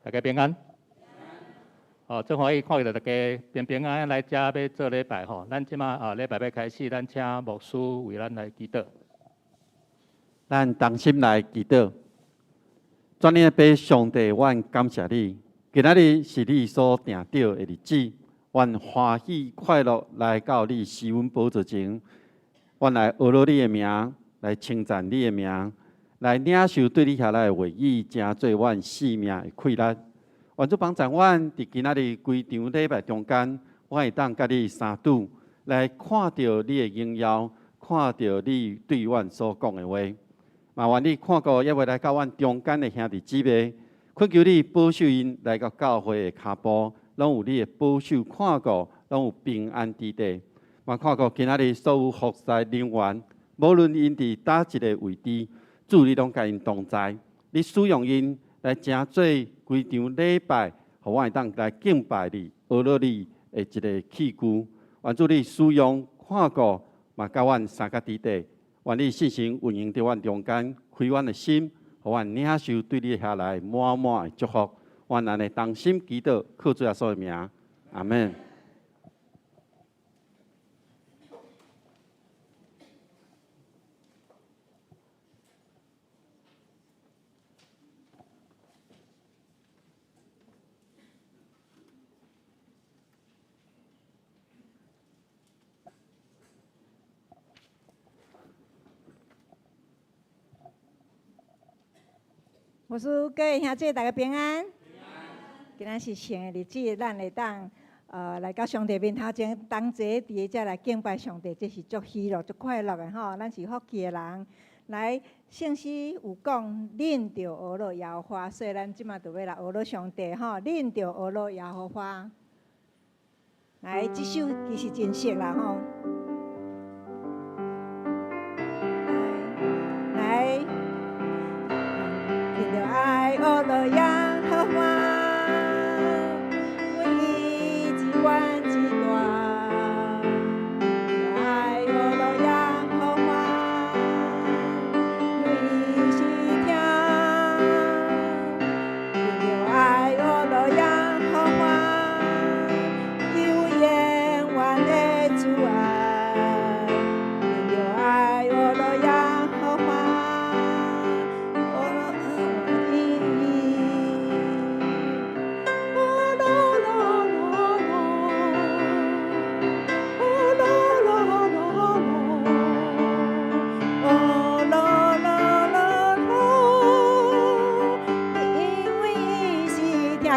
大家平安。正欢喜看到大家平平安安来遮要做礼拜吼。咱即马礼拜要开始，咱请牧师为咱来祈祷。咱同心来祈祷。全能的上帝，阮感谢你，今仔日是你所定定的日子，阮欢喜快乐来到你施恩宝座前，阮来学罗你的名，来称赞你的名，来领受对你下来的话语，成做阮生命的快乐。愿主帮助阮，伫今仔日规场礼拜中间，我会当甲你相拄，来看到你的荣耀，看到你对阮所讲的话。嘛，愿你看过，也会来到阮中间的兄弟姊妹，恳求你保守因来到教会的脚步，拢有你的保守看过，拢有平安之地。嘛，看过今仔日所有服侍人员，无论因伫叨一个位置，主你拢甲因同在，你使用因来成做规场礼拜，互我会当来敬拜你、学罗你的一个器具。愿主你使用看过，嘛，甲阮三角之地。愿你信心运用伫阮中间，开阮的心，互阮领受对你下来满满的祝福。愿安尼同心祈祷，靠主耶稣的名，阿门。牧师，各位兄姐，大家平安。今仔是圣的日子，咱会当来到上帝面头前，同齐伫遮来敬拜上帝，这是足喜乐、足快乐的吼。咱是福气的人。来，圣诗有讲，恁着学罗耶和华，所以咱即马就要来学罗上帝吼。恁着学罗耶和华。来，这首其实真熟啦吼。来。爱学罗耶和华，愿意只管只大。爱学罗耶和华，愿意是听。爱学罗耶和华，有永远的主爱。爱学罗耶和华。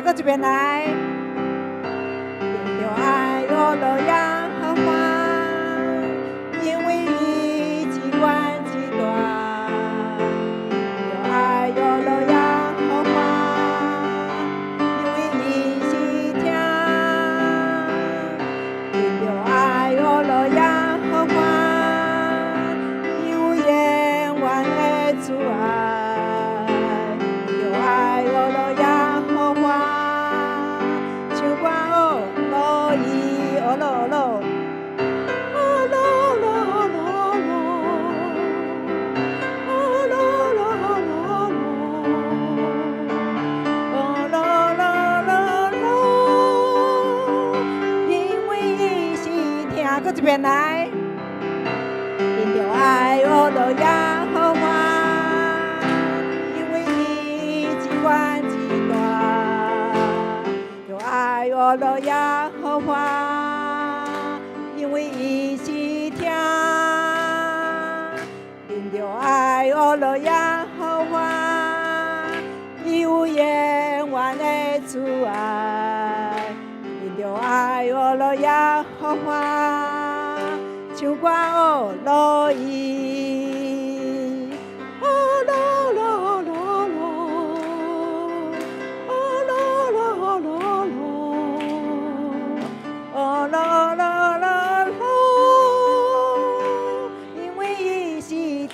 搁一遍来，着爱学罗耶和华，因为伊只管只大。着爱学罗耶和华，因为伊是听。着爱学罗耶和华，有永远的主爱。着爱学罗耶和华。搁一遍来，因着爱学罗耶和华，因为伊只管只大。着爱学罗耶和华，因为伊是听。因着爱学罗耶和华，有永远的主爱。因着爱学罗耶和华。唱歌哦，罗伊，哦罗罗罗罗，哦罗罗罗罗，哦罗罗罗罗，因为伊是听。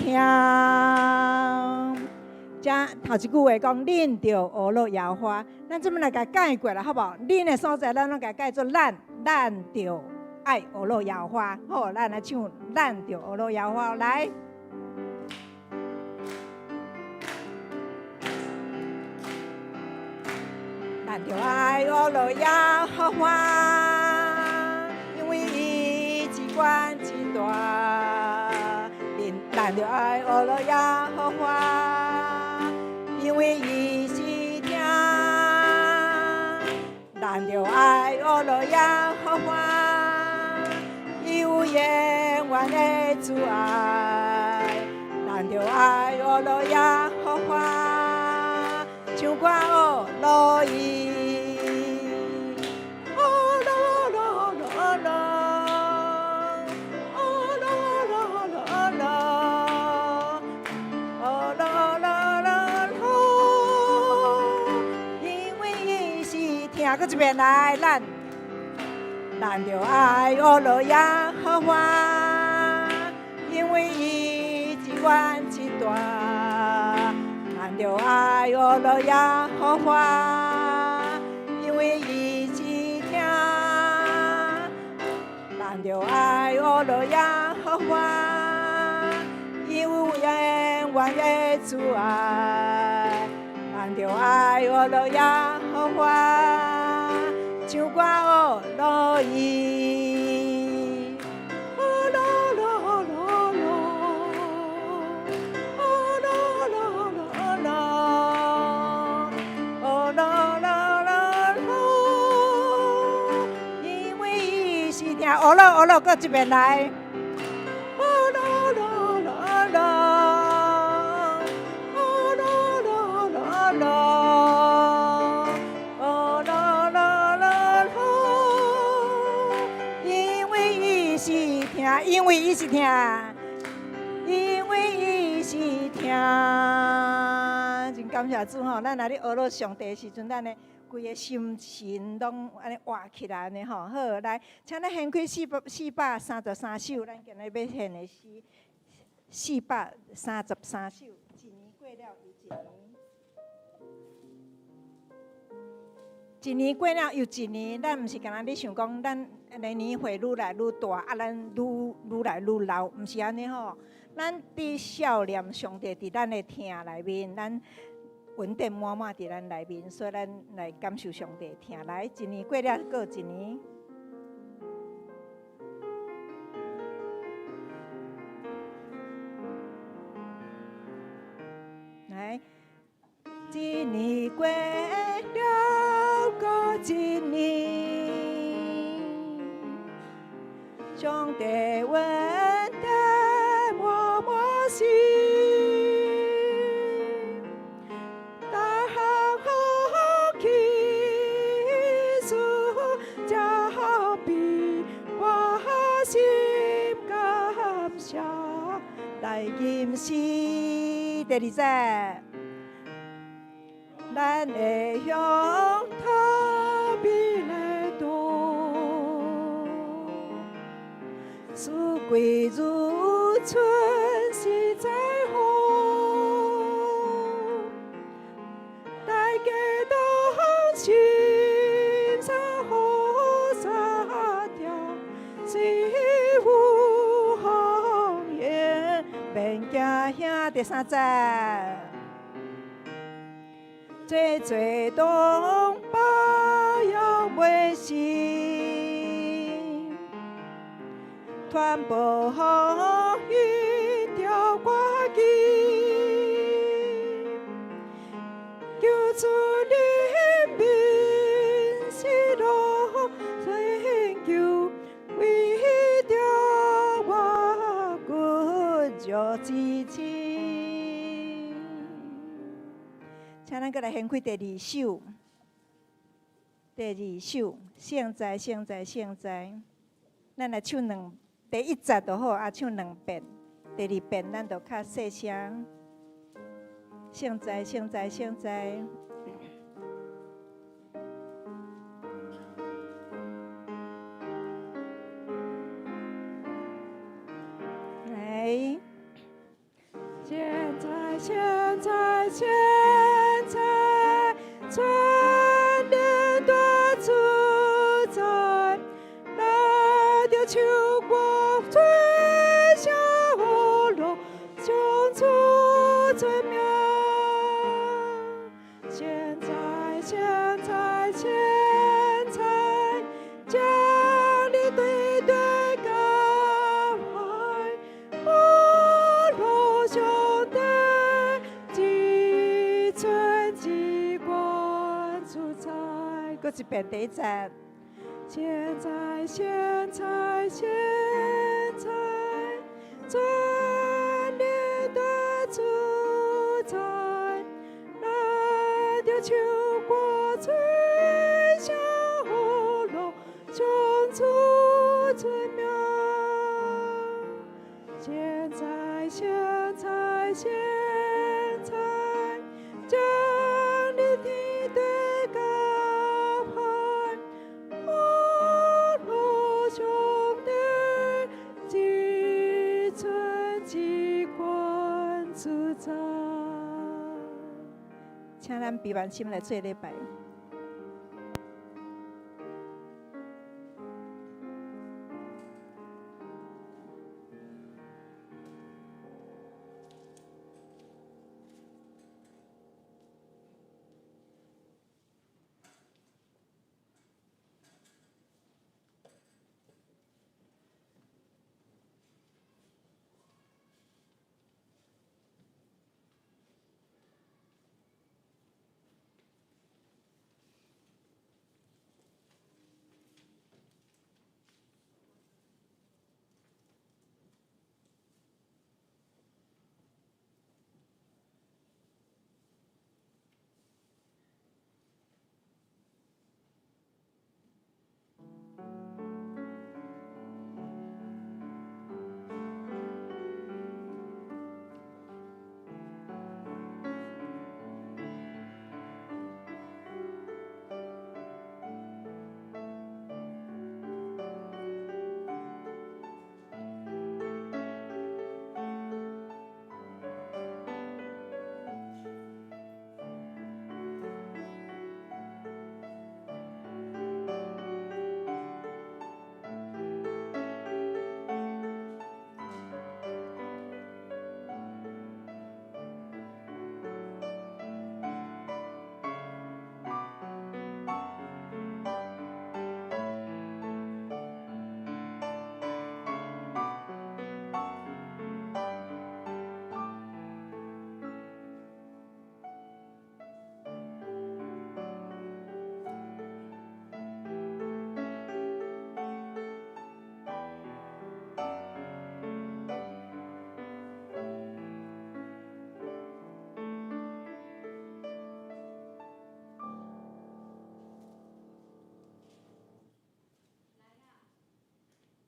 遮头一句话讲，恁着学罗耶和华，咱这么来甲改过啦，好无？恁的所在，咱拢甲改做咱着。爱学罗耶和华，好，咱来唱，咱着学罗耶和华来。咱着爱俄罗耶和华，因为伊之管之大。咱着爱俄罗耶和华，因为伊是听。咱着爱俄罗耶和华，有永远的主爱。咱着爱俄罗耶和华，唱歌俄罗伊。搁一遍来，咱着爱俄罗耶和华，因为伊之源之大。咱着爱俄罗耶和华，因为伊之听。咱着爱俄罗耶和华，有永远的主爱。咱着爱俄罗耶和华。唱歌俄罗伊，俄罗罗罗罗，俄罗罗罗罗，俄罗罗罗罗，因为伊是听俄罗俄罗，搁一遍来，俄罗罗罗罗，俄罗罗罗罗。因为伊是听，因为伊是听，真感谢主吼！咱若咧学了上帝的时阵，咱的规个心情拢安尼活起来安尼吼。好，来，请咱献开433首，咱今日要献的是433首。一年过了又一年，一年过了又一年，咱毋是干那咧想讲咱。来年会愈来愈大，咱愈来愈老，毋是安尼吼。咱伫少年上帝伫咱的听内面，咱稳定满满伫咱内面，所以咱来感受上帝听。来，一年过了，过一年。来，一年过了，过一年。上帝稳定默默心，大行好起诉，加好比我心感谢来今世。第二节，咱会向他比来多。四季如春，是在红，大家都欣赏好沙条，是有红颜免惊兄。第三节，最最东巴要袂死。传播好一条歌机，求主怜悯是路，拯救为着我骨肉之亲。请咱再来献开第二首，现在，咱来唱第一节就好，啊，唱2遍。第2遍咱就较细声。现在。来，现在，春天多自在，来着秋光吹下河路，相处最妙。现遍第一节。现在，现在，现在，全力的主宰，那条秋过吹下河流，涌出最妙。现在，现在，现在，将你的对高攀，我路兄弟，积存机关主宰。请咱闭眼心来做礼拜。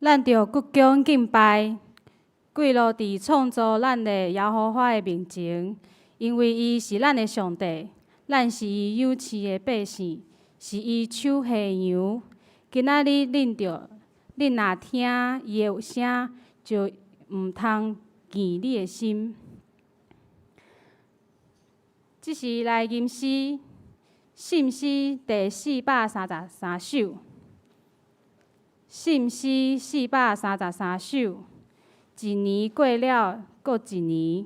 咱着鞠躬敬拜，跪落伫创造咱的耶和华的面前，因为伊是咱的上帝，咱是伊有饲的百姓，是伊手下羊。今仔日恁若听伊的声，就毋通见你的心。即是来吟诗，信诗第433首。信诗433首，一年过了，搁一年；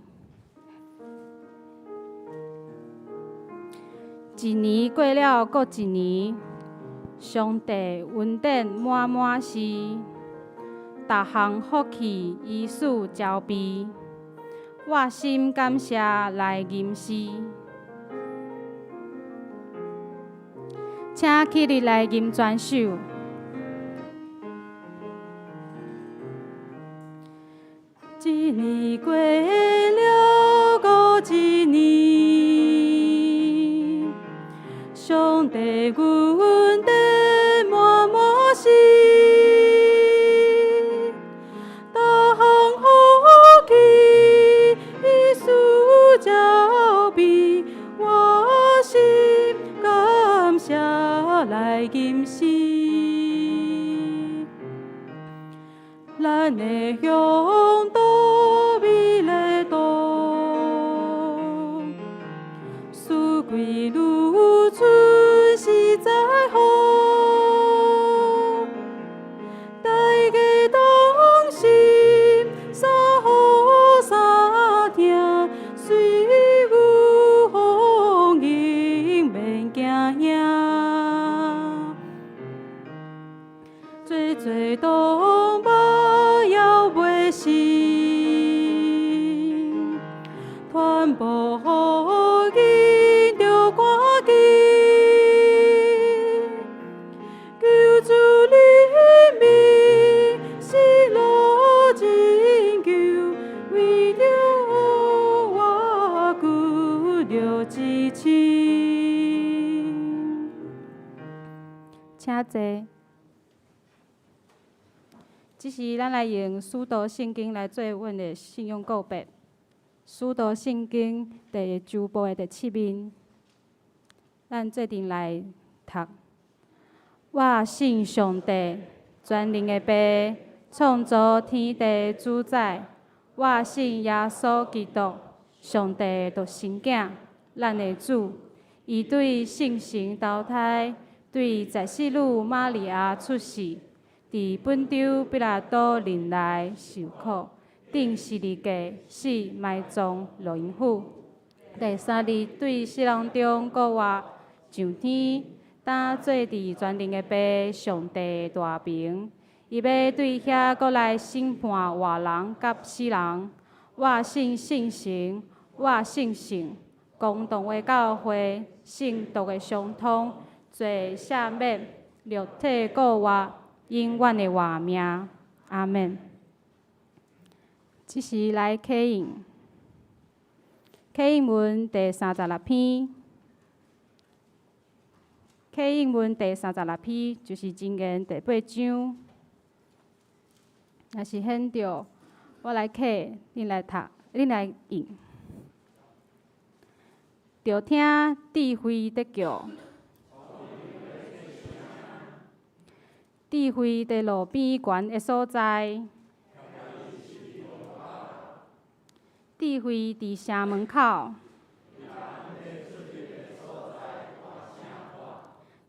一年过了，搁一年。上帝恩典满满是，逐项福气伊赐招庇。我心感谢来吟诗，请起立来吟全首。一年过了，搁一年，上帝恩典满满是，逐项福气伊赐招庇，我心感谢来吟诗。咱的乡土美丽岛，四季如春是彩虹，大家同心，三好三听，虽有风迎免惊吓，做同胞要袂死，传播福音着赶紧，济。即是咱来用使徒圣经来做阮的信仰告白。使徒圣经第9部的第7面，咱做阵来读。我信上帝，全能的爸，创造天地主宰。我信耶稣基督，上帝独生囝，咱的主。伊对圣神投胎，对在世女玛利亚出世。伫本州彼拉多任内受苦，顶十字架死，埋葬，落阴府。第3日对死人中复活，上天，担坐伫全能的爸上帝大爿。伊要对遐过来审判活人甲死人。我信圣神，我信神，公堂的教会，圣道的相通，罪赦免，肉体复活。永远的活命，阿门。即是来启应，启应文第36篇，启应文第36篇就是箴言第8章。若是显着，我来启，恁来读，恁来应。着听智慧得叫。智慧伫路边悬的所在，智慧伫城门口。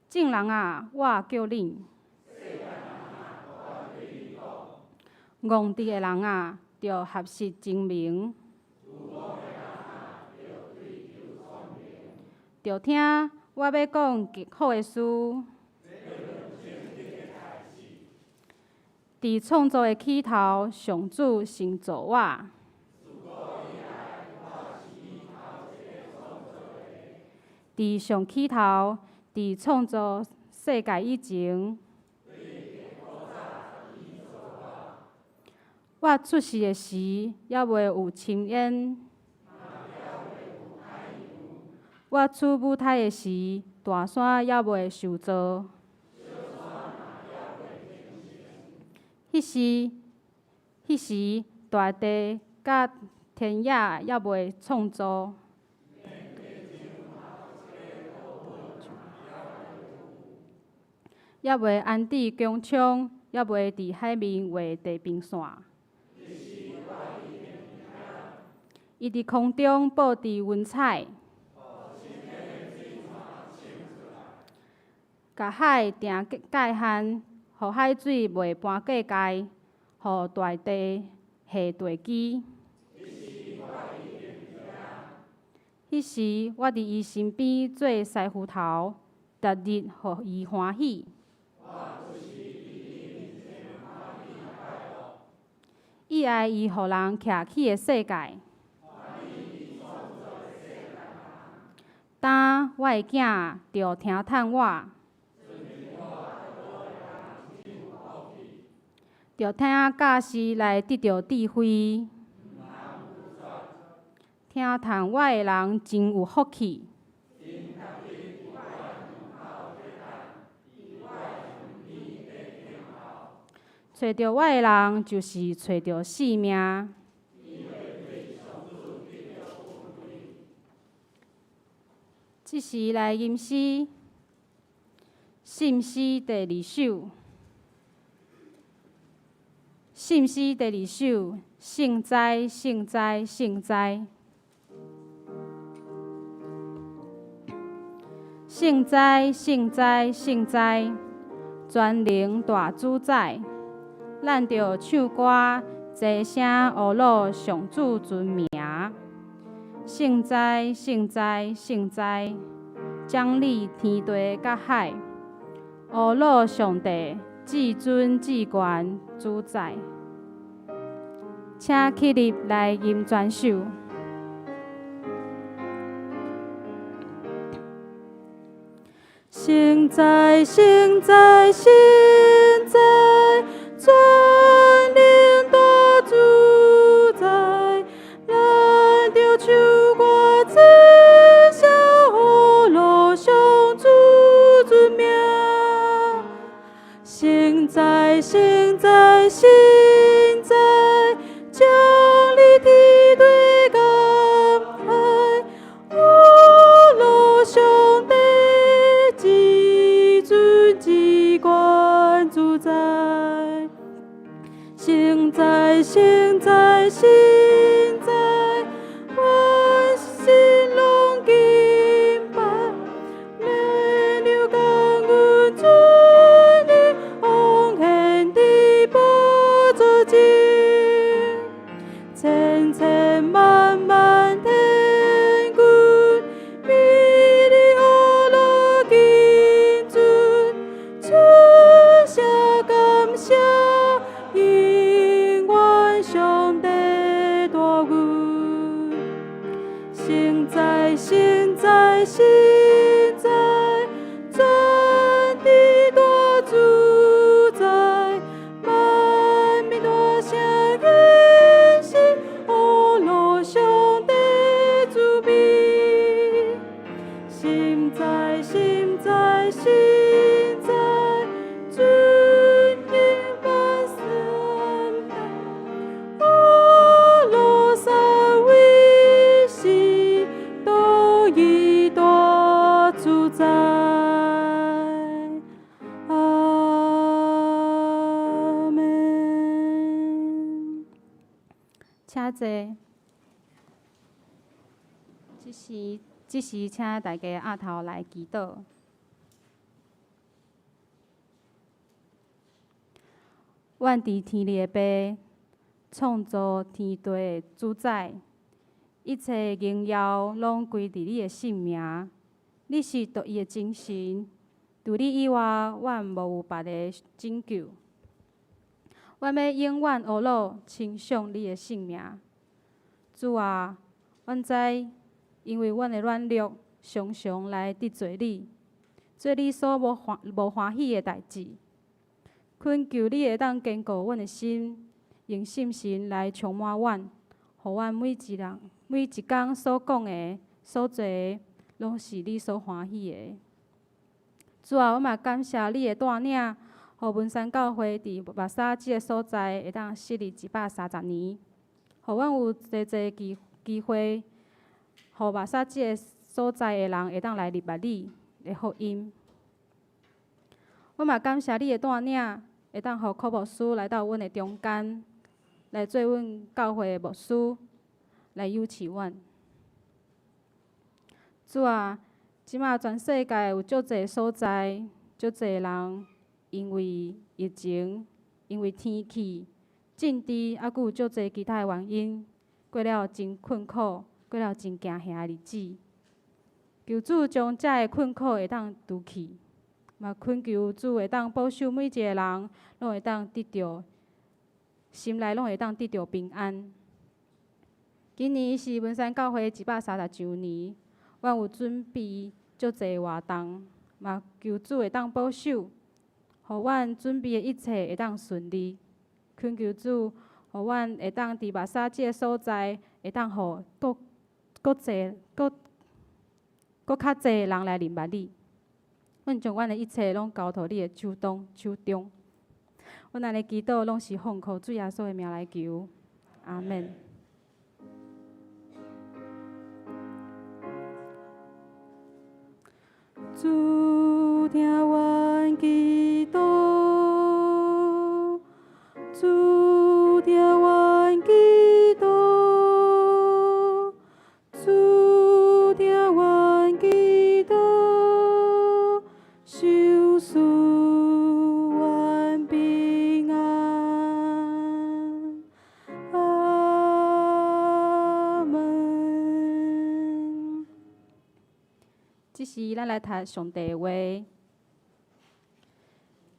众人啊，我叫恁；戆直的人啊，着合实精明。着听我要讲极好的事。伫创造的起头，上主先造我。伫上起头，伫创造世界以前，我出世的时，还袂有深烟；我出母胎的时，大山还袂受造。迄时，大地甲天野还袂创造，还袂安置宫窗，还袂伫海面画地平线。伊伫空中布置云彩，甲海定界限。互海水袂搬过界，互大地下地基。迄时，我伫伊身边做师傅头，逐日互伊欢喜。伊爱伊互人徛起的世界。当我的囝着听叹我。着听教师来得到智慧，听谈我的人真有福气。找到我的人，就是找到性命。即时来吟诗，信诗第2首。信诗第2首，圣哉，圣哉，圣哉！圣哉，圣哉，圣哉！全能大主宰，咱着唱歌，齐声学乐上主尊名。圣哉，圣哉，圣哉！掌理天地甲海，学乐上帝。至尊至权主宰，请起立来吟全首。圣哉，圣哉，圣哉，全能大主宰，咱着唱歌齐声学乐上主尊名。现在，现在，将你的对感爱，上帝至尊至关主宰。现在，现在，现在，万心拢敬拜，泪流感恩主你奉献的宝座前，千千万万天君，美丽欧罗敬尊，全下感谢。永远上帝大君，现在，现在，现在，全地大主宰，万民大声献心，欧罗上帝主名。现在，现在，现在，尊严万神大，罗山威势都以大主宰。阿门。请坐。这时，请大家额头来祈祷。阮伫天里的爸，创造天地的主宰，一切荣耀拢归伫你的圣名。你是独一的真神，除你以外，阮无有别个拯救。阮要永远学乐称颂你的圣名。主啊，阮知，因为阮的软弱，常常来得罪你，做你所无欢喜的代志。恳求你会当坚固阮的心，用信心来充满阮，互阮每一工所讲的、所做的，拢是你所欢喜的。主啊，我嘛感谢你的带领，互文山教会伫目沙即个所在会当设立130年，互阮有济机会，互目沙即个所在的人会当来入捌你的福音。我嘛感谢你的带领，会当互柯牧师来到阮的中间，来做阮教会的牧师，来扶持阮。主啊，即马全世界有足侪所在，足侪人因为疫情、因为天气、政治，还佫有足侪其他的原因，过了真困苦，过了真惊吓的日子。求主将遮个困苦会当除去。嘛，恳求主会当保守每一个人，拢会当得到心内拢会当得到平安。今年是文山教会130周年，阮有准备足侪活动，嘛求主会当保守，互阮准备的一切会当顺利。恳求主，互阮会当伫目沙即个所在，会当互搁较侪人来认捌你。阮将阮的一切拢交托你的手中。阮安尼祈祷，拢是奉靠主耶稣的名来求，阿门。主听阮祈祷，主听阮祈祷，主听阮祈祷。受赐阮平安，阿门。这是咱来读上帝的话，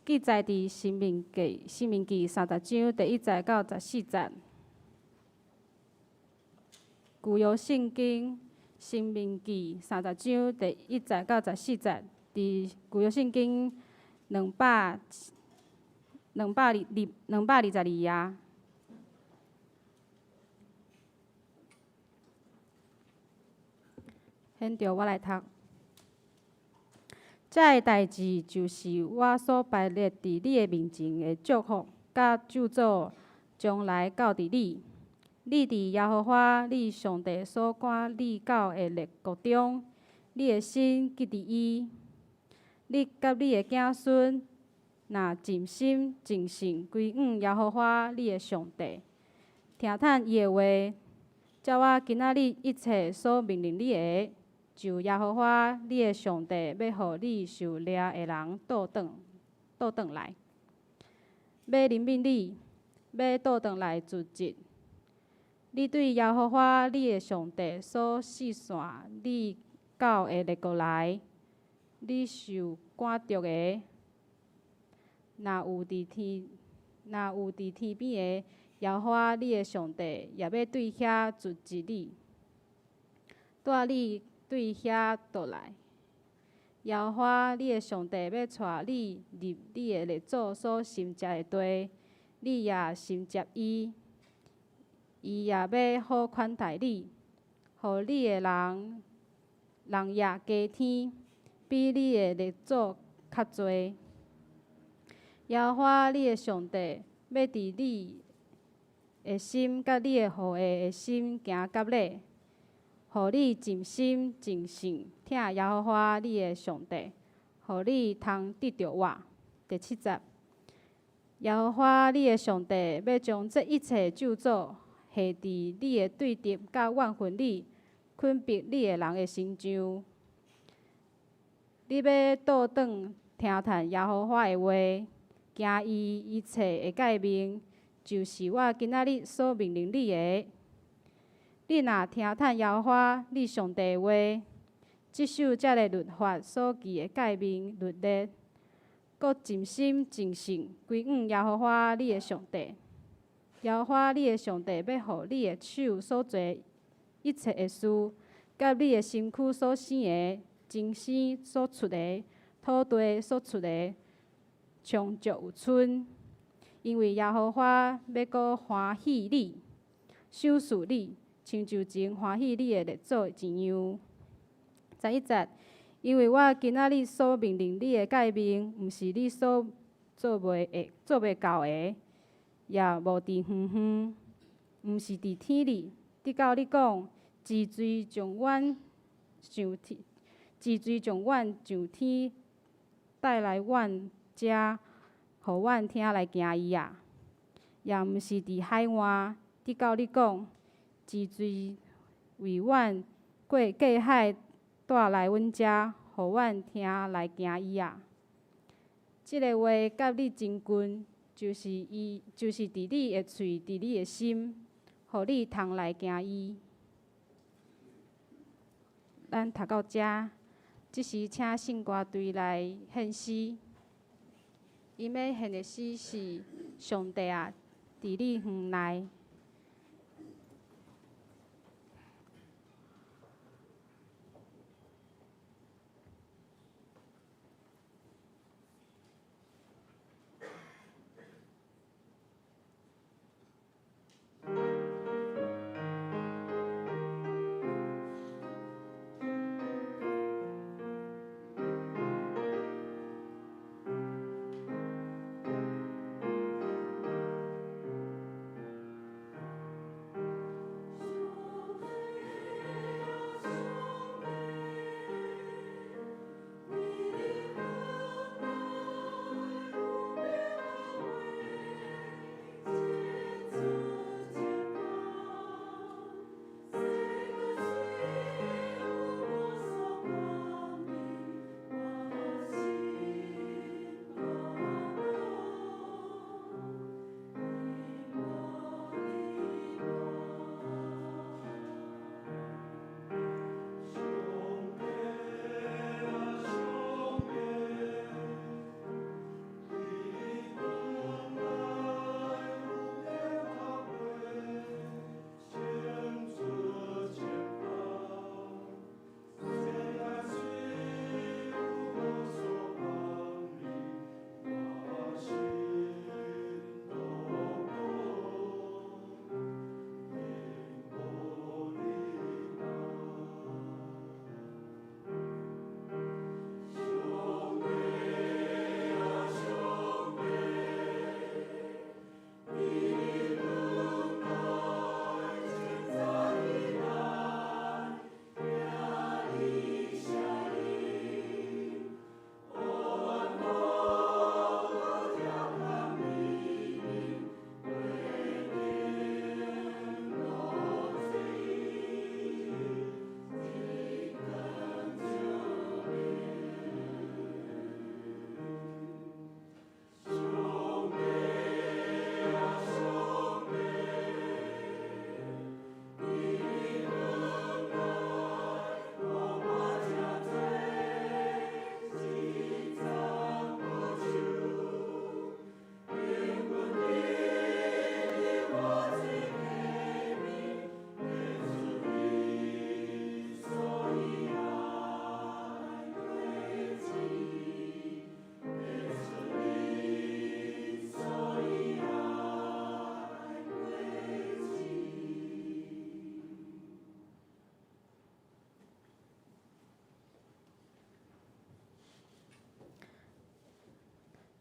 记载伫申命记30章第1节到14节。旧约圣经申命记30章第1节到14节。伫旧约圣经222页。现着我来读。这个代志就是我所排列伫你的面前的祝福，甲咒诅将来到伫你。你伫耶和华你上帝所赶你到的列国中，你的心记伫伊。你甲你的子孙，若尽心尽性归向耶和华你的上帝，听趁伊的话，照我今仔日一切所命令你的，就耶和华你的上帝要互你受掠的人倒转来，要怜悯你，要倒转来自治。你对耶和华你的上帝所四散你到的列国来，你受赶逐的，若有伫天边的耶和华你的上帝，也要对遐自治你，带你对遐倒来。耶和华你的上帝要带你入你的列祖所心食的地，你也心接伊。伊也要好款待你，互你的人也加添，比你的列祖较多。耶和华你的上帝要伫你的心甲你的后裔的心行到底，互你尽心尽性听耶和华你的上帝，互你通得着我。第7节，耶和华你的上帝要将这一切咒诅下伫你的对敌甲怨恨你、困逼你的人的身上。你要倒转听趁耶和华的话，行伊一切的诫命，就是我今仔日所命令你的。你若听趁耶和华你上帝的话，即守这个律法所记的诫命律例，搁尽心尽性归向耶和华你的上帝。耶和华你的上帝要互你的手所做一切的事，甲你的身躯所生的、精生所出的、土地所出的，充足有剩。因为耶和华要搁欢喜你，赏赐你，亲像前欢喜你的列祖一样。11节，因为我今仔日所命令你的诫命，毋是你所做袂到的。也无伫远远，毋是伫天里。得到你讲，自罪从阮上天带来阮遮，互阮听来行伊啊。也毋是伫海外，得到你讲，自罪为阮过界海带来阮遮，互阮听来行伊啊。即个话甲你真近。就是伫你的喙，伫你的心，互你通来行伊。咱读到遮，即时请圣歌队来献诗。因要献的诗是上帝啊，伫你园内。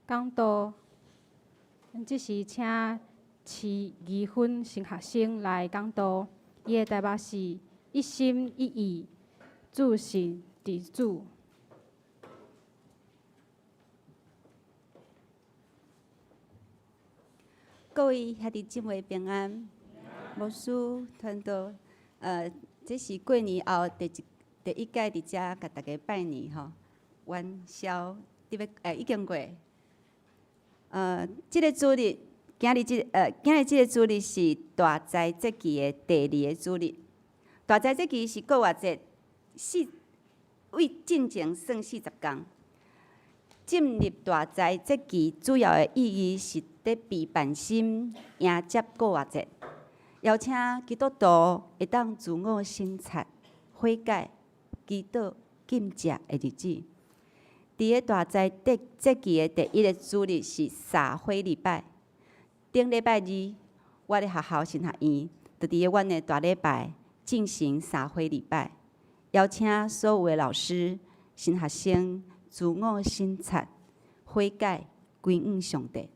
讲道，咱即时请饲二分神学生来讲道，伊的题目是一心一意，注神伫主。各位兄弟姊妹平安，牧师团队，这是过年后第一届伫遮甲大家拜年吼，元宵伫要已经过。即个主日，今日即个主日是大斋节期的第2个主日。大斋节期是国外节为进前算40天。进入大斋节期主要的意义是伫备办心迎接国外节，邀请基督徒会当自我省察、悔改、祈祷、禁食的日子。伫个大斋节期的第1个主日是撒花礼拜。顶礼拜日，我伫学校神学院，就伫个阮的大礼拜进行撒花礼拜，邀请所有的老师、神学生自我省察、悔改、归向上帝。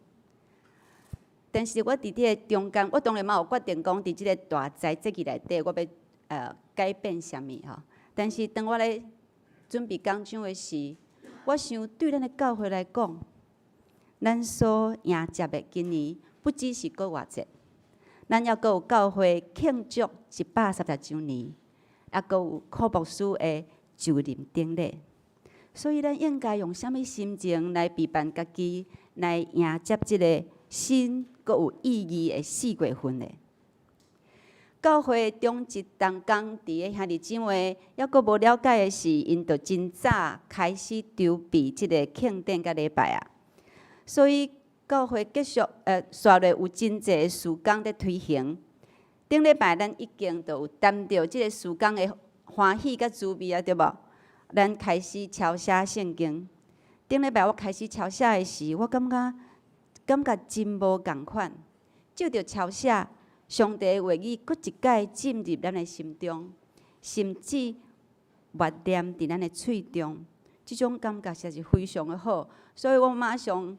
但是我伫即个中间，我当然嘛有决定讲，伫即个大斋节期内底，我要改变啥物吼。但是当我咧准备讲章的时，我想对咱的教会来讲，咱所迎接的今年不只是国外节，咱还阁有教会庆祝130周年，还阁有柯牧师的就任典礼。所以，咱应该用啥物心情来备办家己，来迎接即个新、阁有意义的4月份呢？教会中一同工伫个兄弟姊妹，还阁无了解的是，因着真早开始筹备即个庆典甲礼拜啊。所以，教会继续续咧有真侪事工伫推行。顶礼拜咱已经就有谈到即个事工的欢喜甲滋味啊，对无？咱开始抄写圣经。顶礼拜我开始抄写的时，我感觉真无共款。照着抄写，上帝的话语搁一摆进入咱的心中，甚至默念伫咱的喙中，即种感觉实在是非常的好。所以我马上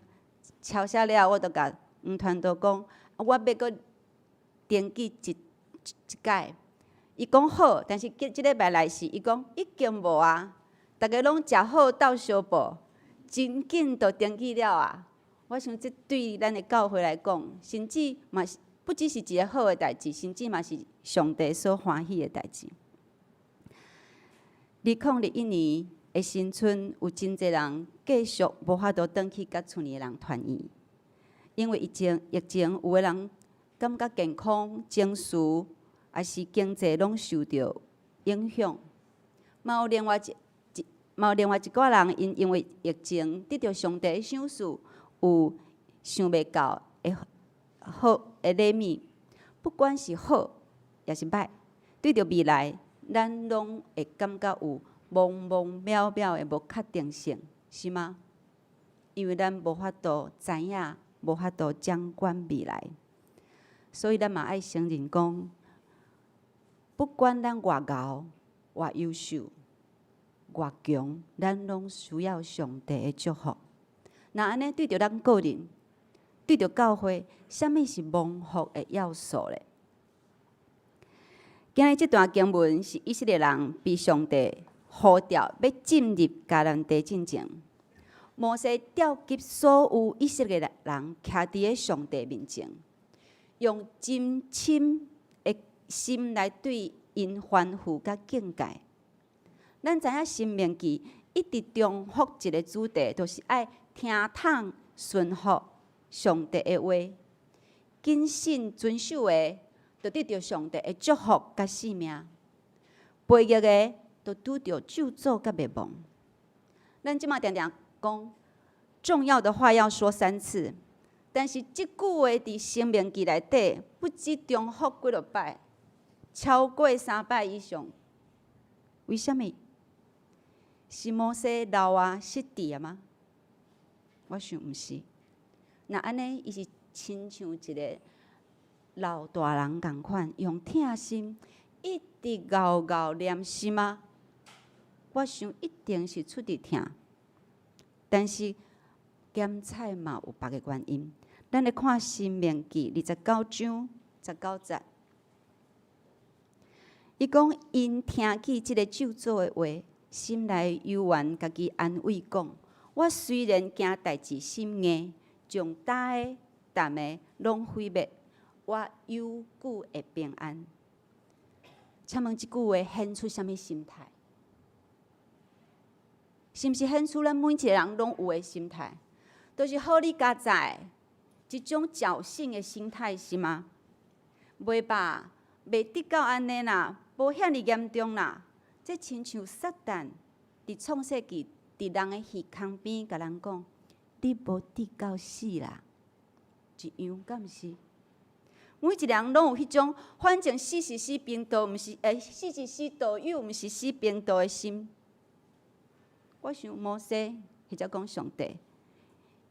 抄写了，我就甲黄团队讲，我要搁登记一届。伊讲好，但是即礼拜来是伊讲已经无啊。大家拢食好斗相报，真紧就登记了啊！我想这对咱的教会来讲，甚至嘛是不只是一个好的代志，甚至嘛是上帝所欢喜的代志。2021年的新春，有真侪人继续无法度转去甲厝里的人团圆，因为疫情，有的人感觉健康、情绪，还是经济拢受到影响。嘛有另外一寡人因为疫情得到上帝的赏赐，有想袂到的好的礼物，不管是好也是歹，对着未来，咱拢会感觉有茫茫渺渺的无确定性，是吗？因为咱无法度知影，无法度掌管未来，所以咱嘛爱承认讲，不管咱偌敖、偌优秀。偌强，咱拢需要上帝的祝福。那安尼对着咱个人，对着教会，啥物是蒙福的要素咧？今日这段经文是以色列人被上帝呼召，要进入迦南地进前。摩西召集所有以色列人，徛伫个上帝面前，用真深的心来对因欢呼甲敬戒。咱知影《申命记》一直重复一个主题，就是爱听从顺服上帝的话，谨慎遵守的，就得到上帝的祝福甲性命；背逆的，就拄着咒诅甲灭亡。咱即马常常讲，重要的话要说3次，但是即句话伫《申命记》内底，不止重复几落摆，超过3摆以上。为什么？是摩西老啊失智啊吗？我想毋是。那安尼，伊是亲像一个老大人共款，用疼心一直熬熬念是吗？我想一定是出伫疼。但是检采嘛有别个原因。咱来看《申命记》29章19节，伊讲因听见即个咒诅的话，心内幽怨，家己安慰讲：我虽然惊代志心硬，将大的、淡的拢毁灭，我犹久会平安。请问即句话显出啥物心态？是毋是显出咱每一个人拢有的心态？就是好你家在一种侥幸的心态，是吗？袂吧，袂得到安尼啦，无遐尼严重啦。这亲像撒旦伫创世纪伫人的耳孔边甲人讲：你无得到死啦，一样敢毋是？每一个人拢有迄种，反正死是死平道，毋是死是死道友，毋是死平道的心。我想摩西或者讲上帝，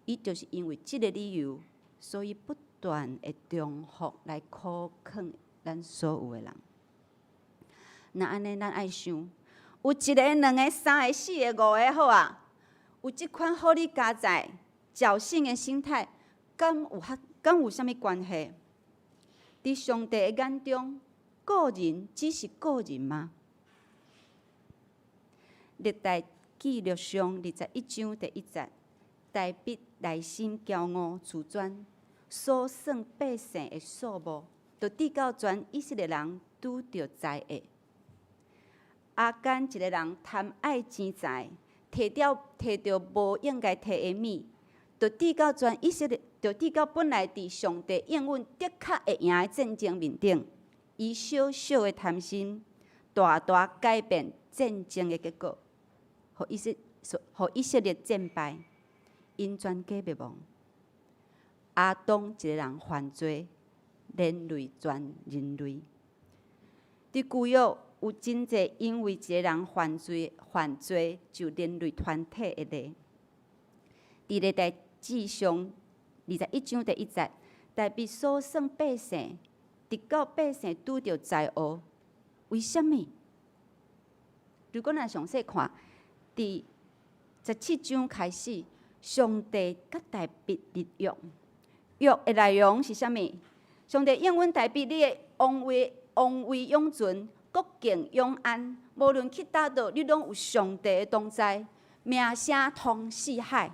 伊就是因为即个理由，所以不断的重复来考劝咱所有的人。那安尼，咱爱想，有一个、两个、三个、四个、五个好啊，有即款好你家在侥幸的心态，敢有啥物关系？伫上帝的眼中，个人只是个人吗？历代记录上21章第1节，大卫内心骄傲自尊，所算百姓的数目，就抵到全以色列人拄着灾厄。阿干一个人贪爱钱财，摕着无应该摕的物，就抵到全以色列，就抵到本来伫上帝应允的确会赢的战争面顶，以小小的贪心，大大改变战争的结果，互以色列战败，因全家灭亡。亚当一个人犯罪，连累全人类。伫旧约有真侪因为一个人犯罪就连累团体的例。伫历代志上21章第1节，大卫所算百姓，直到百姓拄着灾祸，为什么？如果咱详细看，伫17章开始，上帝甲大卫立约，约的内容是啥物？上帝应允大卫，你的王位永存，国境永安，无论去叨倒，你拢有上帝的同在，名声通四海。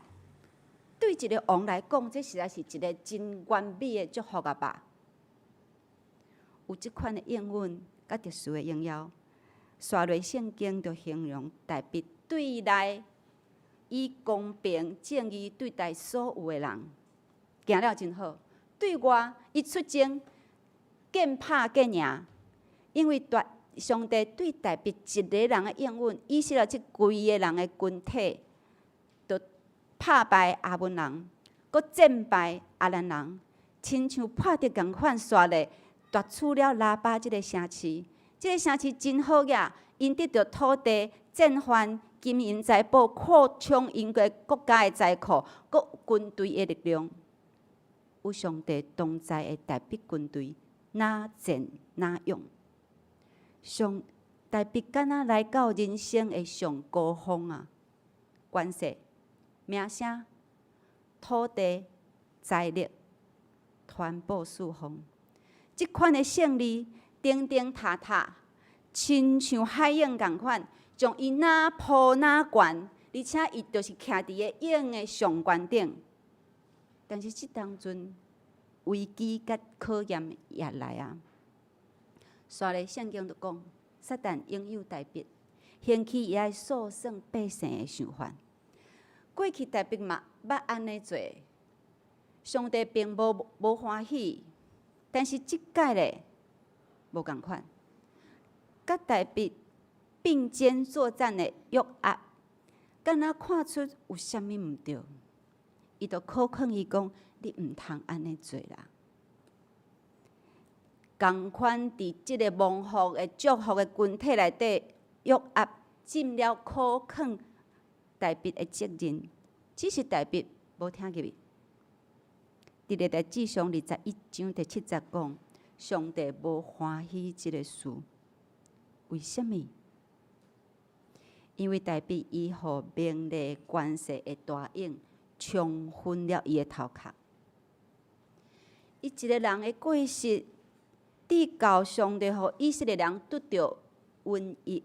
对一个王来讲，这实在是一个真完美的祝福啊吧！有即款的应允，甲特殊的应邀，刷落圣经就形容大卫对内以公平正义对待所有的人，行了真好。对外，伊出征，见拍见赢，因为上帝对大卫一个人的应允，以色列这规个人的群体，就拍败亚扪人，佮战败亚兰人，亲像破竹共款刷咧，夺取了拉巴这个城市。这个城市真好个，因得到土地、战犯、金银财宝，扩充因个国家的财库，佮军队的力量。有上帝同在的大卫军队，哪战哪勇。大卫敢若来到人生的上高峰啊！关系、名声、土地、财力，全部释放。即款的胜利，叮叮塔塔，亲像海涌共款，将伊哪铺哪悬，而且伊就是徛伫个涌的上悬顶。但是即当阵危机甲考验也来啊！刷咧圣经就讲，撒旦拥有大卫，兴起伊爱诉算百姓的想法。过去大卫嘛捌安尼做，上帝并无欢喜，但是即届咧无共款。甲大卫并肩作战的约押，敢若看出有啥物毋对，伊就考劝伊讲：你毋通安尼做啦。共款伫即个蒙福的祝福的群体内底，约押尽了考劝大卫的责任，只是大卫无听入去。伫历代志上21章第7节讲，上帝无欢喜即个事，为什么？因为大卫伊互名利关系的大影冲昏了伊的头壳。伊一个人的过失，至到上帝互以色列人得到瘟疫，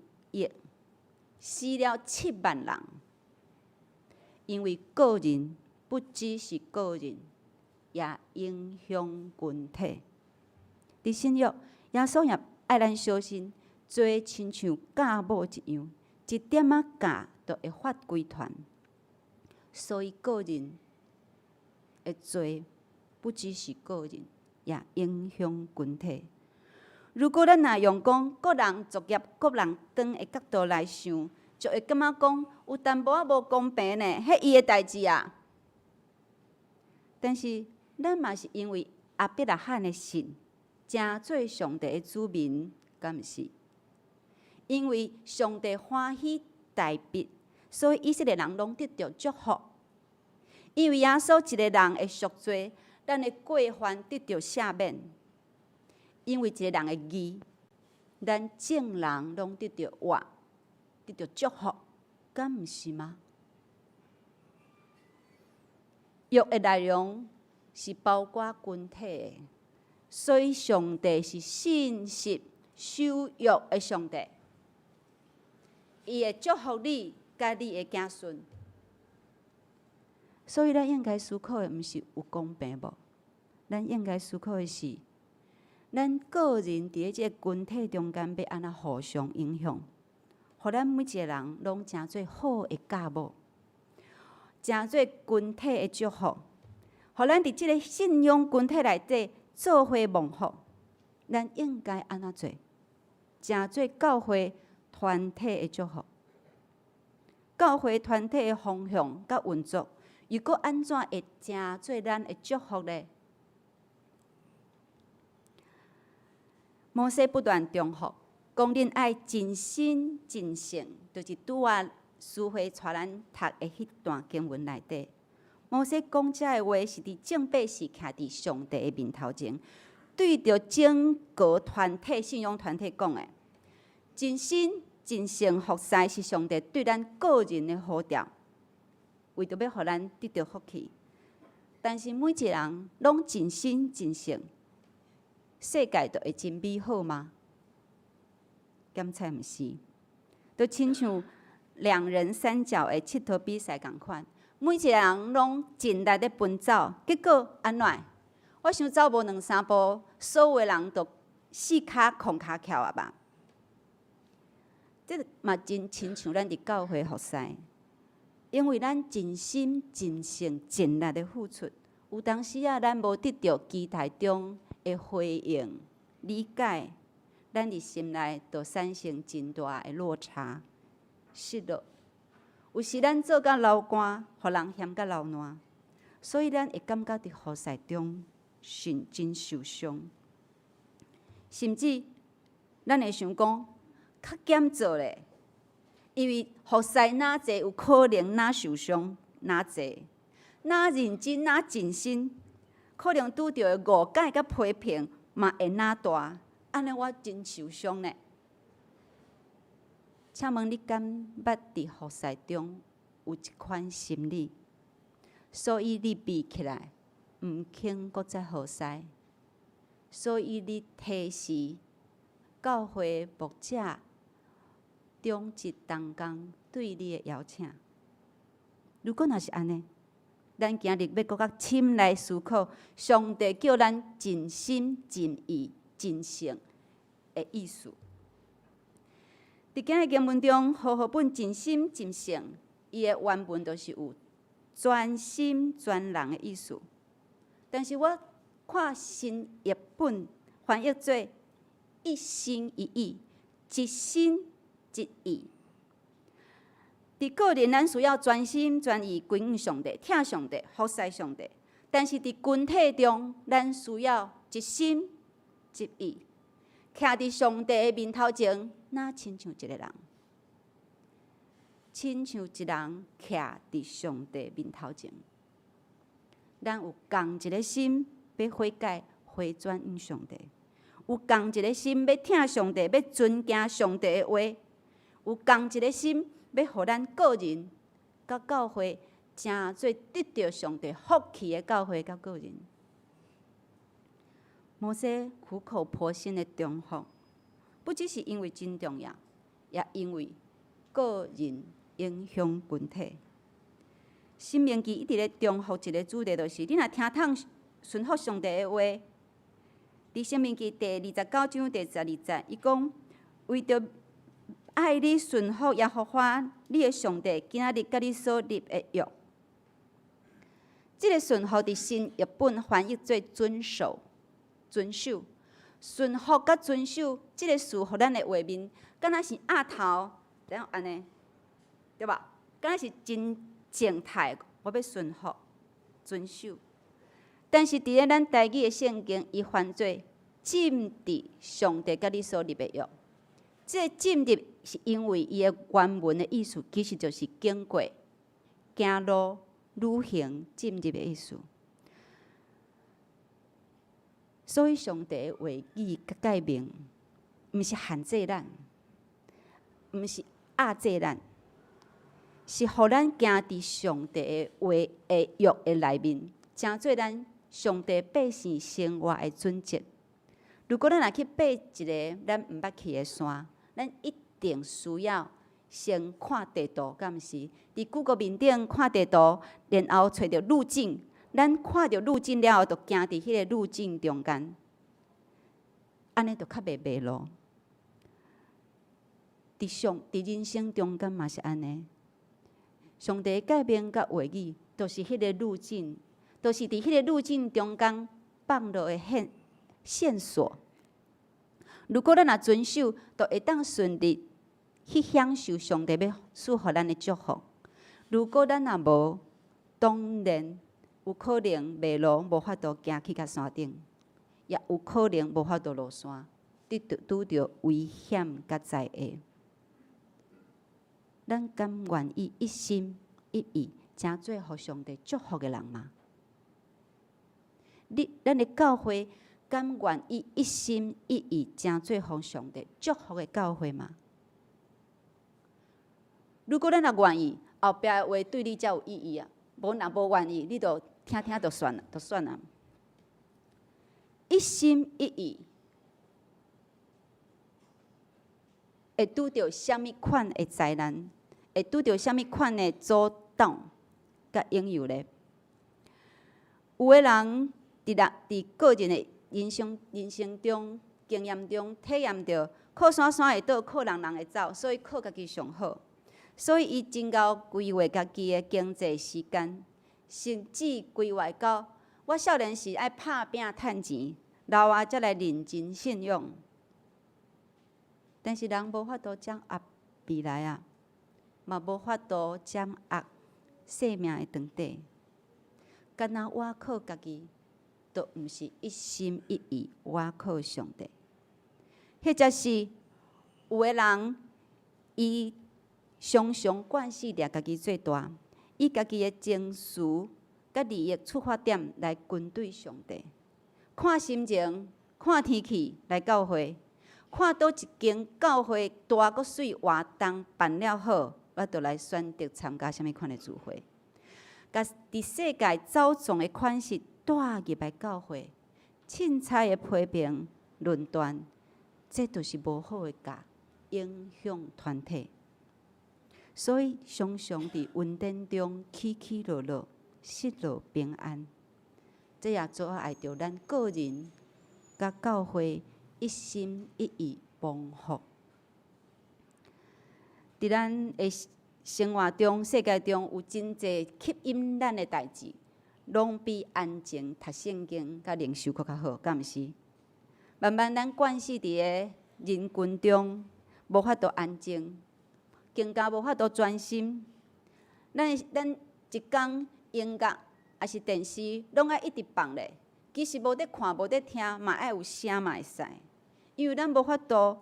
死了7万人。因为个人不只是个人，也影响群体。伫新约，耶稣也爱咱小心，做亲像教母一样，一点仔教就会发规团。所以个人的罪不只是个人，也影响群体。如果咱若用讲个人作业、个人长的角度来想，就会感觉讲有淡薄仔无公平呢，迄伊的代志啊。但是咱嘛是因为亚伯拉罕的信，成做上帝的子民，敢毋是？因为上帝欢喜代笔，所以以色列人拢得到祝福。因为耶稣一个人的赎罪，咱的过犯得到赦免。因为一个人的义，咱众人拢得到活，得到祝福，敢毋是吗？约的内容是包括群体的，所以上帝是信实守约的上帝。伊会祝福你，甲你的子孙。所以咱应该思考的，毋是有公平无？咱应该思考的是，咱个人伫即个群体中间要安怎互相影响，互咱每一个人拢成做好的教母，成做群体的祝福，互咱伫即个信仰群体内底做伙蒙福。咱应该安怎做？成做教会团体的祝福。教会团体的方向甲运作，又搁安怎会成做咱的祝福呢？摩西不断重复，讲恁爱尽心尽性，就是拄啊思会带咱读的迄段经文内底。摩西讲遮的话是伫正八时徛伫上帝的面头前，对着整个团体信仰团体讲的。尽心尽性服侍是上帝对咱个人的呼召，为着要互咱得到福气。但是每一个人拢尽心尽性，世界就会真美好吗？检测毋是，都亲像2人3脚的佚佗比赛共款，每一个人拢尽力咧奔走，结果安怎？我想走无2、3步，所有的人都4骹空骹翘啊吧。这嘛真亲像咱伫教会服侍，因为咱尽心尽性尽力的付出，有当时啊，咱无得到期待中的回应、理解，咱伫心内就产生真大的落差、失落。有时咱做甲流汗，互人嫌甲流烂，所以咱会感觉伫服侍中真受伤，甚至咱会想讲。较减做咧，因为服侍哪济有可能哪受伤哪济，哪认真哪尽心，可能拄到的误解甲批评嘛会哪大，安尼我真受伤呢。请问你敢捌伫服侍中有一款心理，所以你闭起来，毋肯搁再服侍，所以你提示教会牧者。中一同工对你的邀请，如果若是安尼，咱今日要搁较深来思考，上帝叫咱尽心尽意尽性的意思。伫今日经文中，和合本尽心尽性，伊的原文就是有专心专人的意思。但是我看新译本翻译做一心一意，一心。一意，伫个人咱需要专心专意归向上帝、听上帝、服侍上帝；但是伫群体中，咱需要一心一意，徛伫上帝的面头前，哪亲像一个人，亲像一人徛伫上帝面头前。咱有共一个心，要悔改、回转向上帝；有共一个心，要听上帝、要尊敬上帝的话。有共一个心，要互咱个人、甲教会真做得到上帝福气的教会甲个人。摩西苦口婆心的忠服，不只是因为真重要，也因为个人影响群体。申命记一直咧忠服一个主题，就是你若听通顺服上帝的话。伫申命记第29章第12节，伊讲为着爱你顺服耶和华你的上帝，今仔日甲你所立的约。即个顺服伫新译本翻译做遵守、遵守。顺服甲遵守，即个词互咱的画面，敢若是压头，然后安尼，对吧？敢若是真静态，我要顺服、遵守。但是伫咧咱台语的圣经，伊翻做浸伫上帝甲你所立的约。即个浸入是因为伊的原文的意思，其实就是经过、行路、旅行、浸入的意思。所以上帝的话语甲诫命，毋是限制咱，毋是压制咱，是互咱行伫上帝的话的约的内面，成做咱上帝百姓生活的准则。如果咱若去爬一个咱毋捌去的山，咱一定需要先看地图，敢毋是？伫Google面顶看地图，然后找着路径。咱看着路径了后，就行伫迄个路径中间，安尼就较袂迷路。伫人生中间嘛是安尼。上帝诫命甲话语，都是迄个路径，都是伫迄个路径中间放落的线索。如果咱若遵守，就会当顺利去享受上帝要赐予咱的祝福。如果咱若无，当然有可能迷路，无法度行去到山顶，也有可能无法度落山，拄着危险甲灾厄。咱甘愿意一心一意，真做互上帝祝福的人吗？咱的教会甘愿意一心一意，真做互上帝祝福的教会吗？如果咱若愿意，后壁的话对你才有意义啊！无若无愿意，你就听听就算了，一心一意，会拄着什么款的灾难？会拄着什么款的阻挡甲引诱呢？有的人伫个人的人生中、经验中体验到，靠山会倒，靠人会走，所以靠家己上好。所以伊真够规划家己的经济时间，甚至规划到我少年时爱拍拼趁钱，老啊才来认真信用。但是人无法度掌握未来啊，嘛无法度掌握生命的长短。敢若我靠家己，都毋是一心一意我靠上帝。迄则是有的人，伊常常惯势掠家己最大，以家己的情绪甲利益出发点来军对上帝，看心情、看天气来教会，看倒一间教会大阁水活动办了好，我就来选择参加什么款的聚会。甲伫世界走状的款式带入来教会，凊彩的批评论断，这就是无好的教，影响团体。所以常常伫运転中起起落落，失落平安。这也阻碍着咱个人甲教会一心一意帮扶。伫咱的生活中、世界中有真侪吸引咱的代志，拢比安静读圣经甲灵修搁较好，敢毋是？慢慢咱惯势伫个人群中，无法度安静。更加无法度专心，咱一工音乐还是电视，拢爱一直放咧。其实无得看，无得听，嘛爱有声嘛会使，因为咱无法度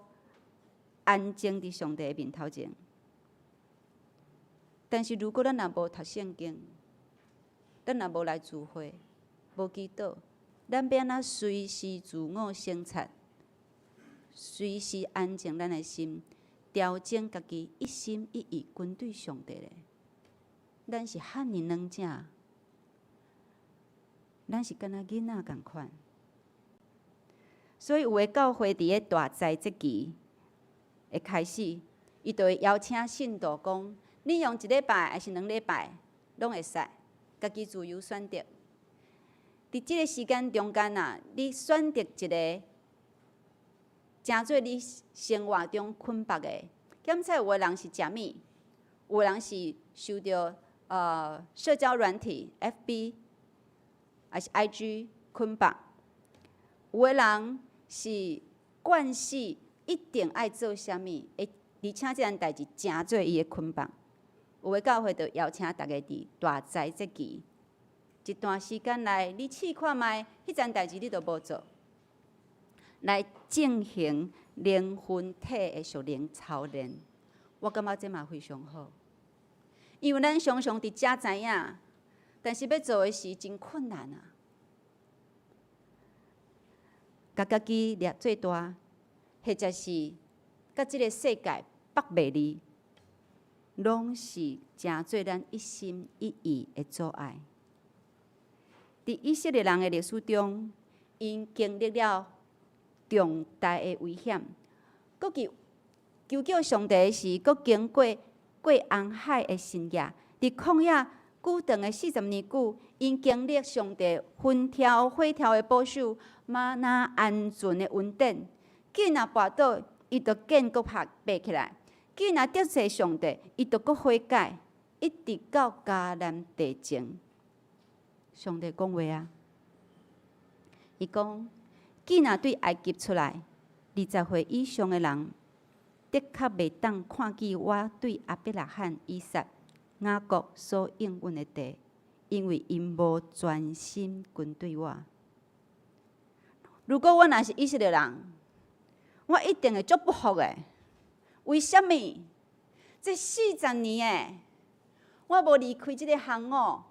安静伫上帝的面头前。但是如果咱若无读圣经，咱若无来聚会，无祈祷，咱要安怎随时自我省察，随时安静咱的心？调整家己一心一意，军对上帝咧。咱是汉尔软正，咱是敢若囡仔共款。所以有诶教会伫咧大灾节期会开始，伊就会邀请信徒讲：你用1礼拜还是2礼拜，拢会使，家己自由选择。伫即个时间中间啊，你选择一个诚做你生活中捆绑的。检测有的人是食物，有的人是受到社交软体 FB 还是 IG 捆绑，有的人是惯势一定爱做啥物，而且这件代志诚做伊的捆绑。有的教会就邀请大家伫大灾节期一段时间内，你试看卖，迄件代志你都无做，来进行灵魂体的属灵操练。我感觉这嘛非常好，因为咱常常伫遮知影，但是要做的事真困难啊。甲家己掠最大，或者是甲即个世界绑袂离，拢是诚做咱一心一意的阻碍。伫以色列人的历史中，因经历了重大的危险，搁求救上帝的时，搁经过红海的深夜，伫旷野久长的40年久，因经历上帝分条火条的保守，吗哪安全的稳定。既若跋倒，伊就建搁爬起来；既若得罪上帝，伊就搁悔改，一直到迦南地前。上帝讲话啊，伊讲：既若对埃及出来20岁以上的人，的确袂当看见我对亚伯拉罕、以撒、雅各所应允的地，因为因无专心跟对我。如果我若是以色列人，我一定会足不服的。为什么？这40年的，我无离开这个行伍，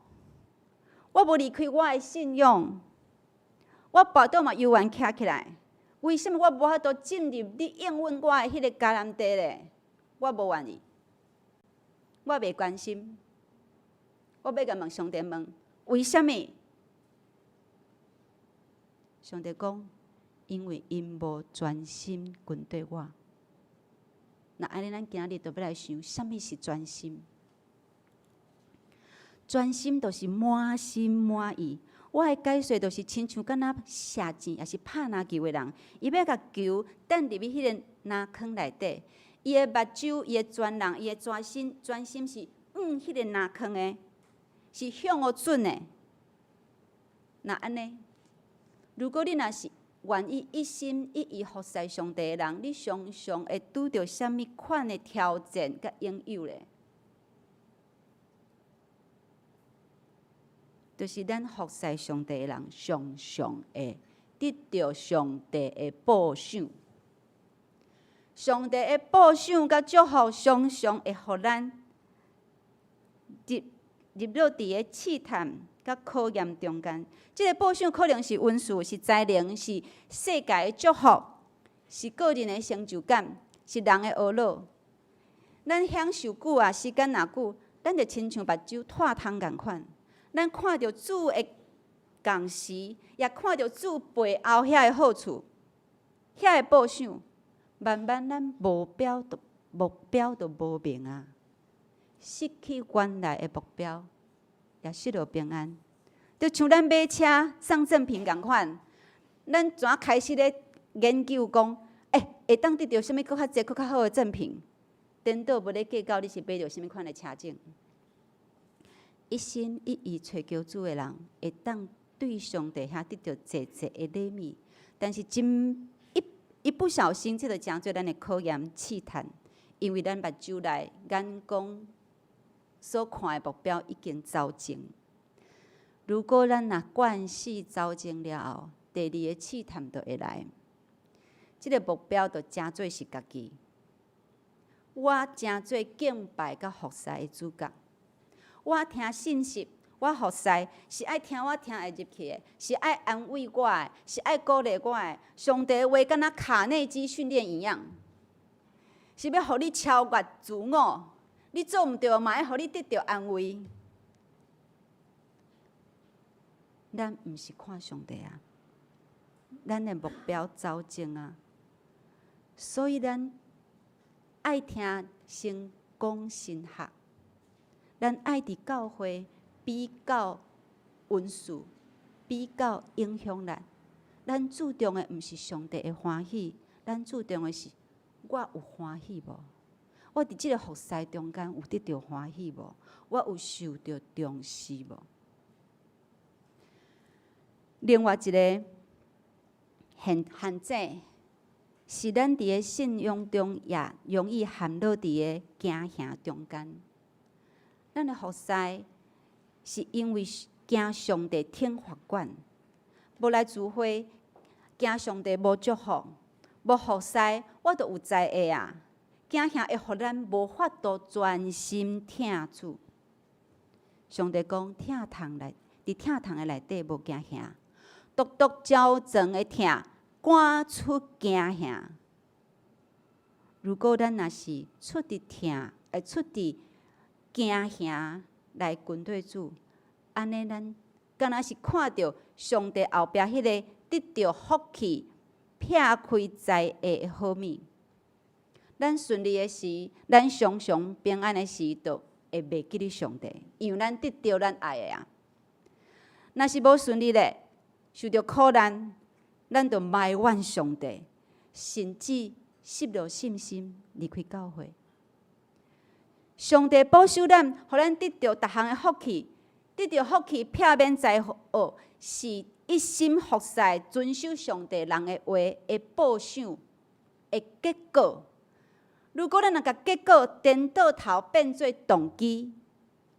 我无离开我的信仰，我跋倒嘛悠然徛起来。为什么我无法度进入你应允我的迄个迦南地咧？我无愿意，我袂关心。我要甲问上帝问，为什么？上帝讲，因为因无专心跟对我。那安尼，咱今日就要来想，什么是专心？专心就是满心满意。我的解说就是亲像敢若射箭，也是拍篮球的人，伊要甲球弹入去迄个篮筐内底，伊的目睭、伊的全人、伊的专心是迄个篮筐的，是向我准的。那安尼，如果你若是愿意一心一意服侍上帝的人，你常常会拄到什么款的挑战甲应诱咧？就是咱服侍上帝的人，常常会得到上帝的报赏。上帝的报赏甲祝福，常常会互咱入到伫个试探甲考验中间。这个报赏可能是温顺，是才能，是世界的祝福，是个人的成就感，是人的懊恼。咱享受久啊，时间若久，咱就亲像目睭脱窗共款。咱看到主的共时，也看到主背后遐的好处，遐的报赏，慢慢咱目标就无明啊，失去原来的目标，也失落平安。就像咱买车送赠品共款，咱怎开始咧研究讲，会当得到什么更较济、更较好的赠品？颠倒无咧计较你是买到什么款的车种。一心一意找求主的人，会当对上帝遐得到济济的礼物，但是一不小心，这就诚做咱的考验试探，因为咱目睭内眼光所看的目标已经走前。如果咱若惯势走前了后，第二个试探就会来。这个目标就诚做是家己，我诚做敬拜甲服侍的主角。我听信息，我服侍是爱听我听会入去的，是爱安慰我的，是爱鼓励我的。上帝的话敢若卡内基训练一样，是要互你超越自我。你做毋对，嘛要互你得到安慰。咱毋是看上帝啊，咱的目标走前啊，所以咱爱听成功神学，咱爱伫教会比较温顺，比较影响力。咱注重的毋是上帝的欢喜，咱注重的是我有欢喜无？我伫即个服侍中间有得到欢喜无？我有受到重视无？另外一个限制是咱伫个信仰中也容易陷落伫个惊吓中间。咱的服侍是因为惊上帝听法管，无来聚会，惊上帝无祝福，无服侍，我就有在下啊。惊吓会互咱无法度专心听主。上帝讲听堂内，伫听堂的内底无惊吓，独独照正的听，赶出惊吓。如果咱若是出伫听，出伫惊吓来跟对主，安尼咱敢若是看到上帝后壁迄个得到福气、撇开灾厄的好物。咱顺利的时，咱常常平安的时，就会袂记哩上帝，因为咱得到咱爱的啊。若是无顺利咧，受到苦难，咱就埋怨上帝，甚至失落信心，离开教会。上帝保守咱，互咱得到逐项的福气，得到福气避免灾厄，是一心服侍、遵守上帝人的话的报赏的结果。如果咱若甲结果颠倒头变做动机，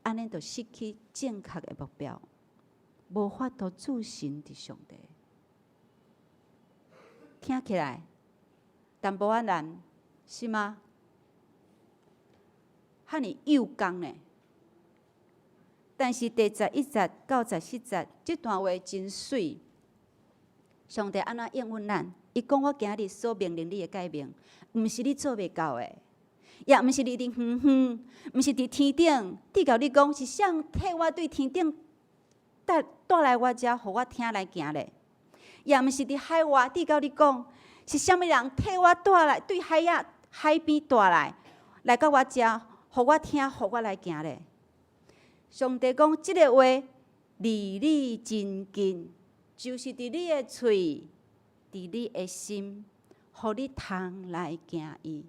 安尼就失去正确的目标，无法度注心伫上帝。听起来淡薄仔难，是吗？遐尼幼工呢？但是第11节到14节这段话真水。上帝安怎应允咱？伊讲我今日所命令你的诫命，毋是你做袂到的，也毋是你伫远远，毋是伫天顶。地甲你讲是谁替我对天顶带来我遮，互我听来行咧？也毋是伫海外。地甲你讲是啥物人替我带来对海边带来到我遮，互我听，互我来行咧？上帝讲即个话离你真近，就是伫你的喙。伫你的心，互你通来行伊。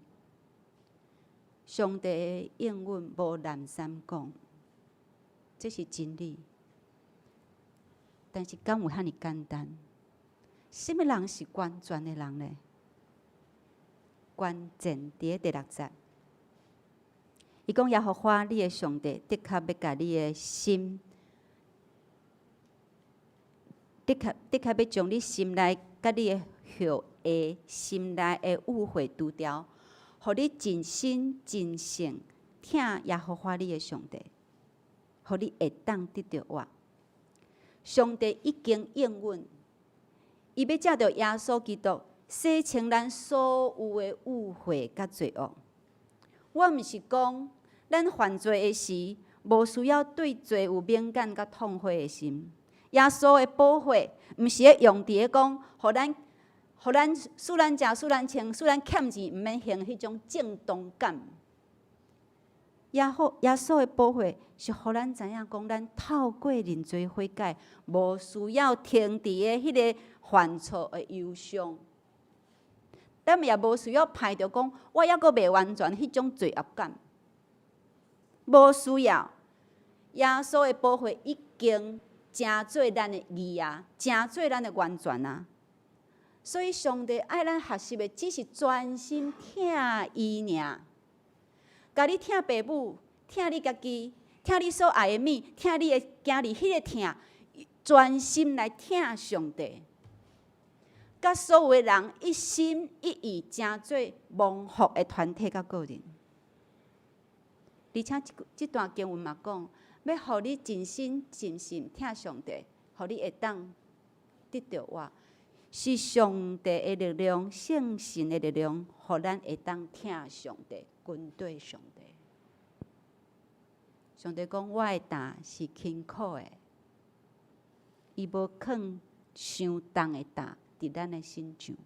上帝的应允无蓝三讲，这是真理。但是敢有遐尼简单？什么人是完全的人呢？关键伫第6节，伊讲耶和华你的上帝，的确要甲你的心，的确要将你心内。甲你的血的心内的污秽除掉，互你真心真性听耶和华你的上帝，互你会当得到我。上帝已经应允，伊要借着耶稣基督洗清咱所有的污秽甲罪恶。我毋是讲咱犯罪的时，无需要对罪有敏感甲痛悔的心。耶稣的保护，毋是咧用伫咧讲，互咱使咱食、使咱穿、使咱欠钱，毋免行迄种正当感。耶稣的保护是互咱知影讲，咱透过认罪悔改，无需要停伫咧迄个犯错的忧伤。咱也无需要排着讲，我抑阁未完全迄种罪恶感，无需要。耶稣的保护已经。真做咱的义啊，真做咱的完全啊。所以上帝爱咱学习的，只是专心听伊尔。甲你听父母，听你家己，听你所爱的物，听你的囝儿，迄个听，专心来听上帝。甲所有的人一心一意，真做蒙福的团体甲个人。而且这段经文嘛讲。要互你真心真性听上帝，互你会当得到我，是上帝的力量、圣神的力量，互咱会当听上帝、跟对上帝。上帝讲：我的担是轻苦的，伊无放伤重的担伫咱的身上。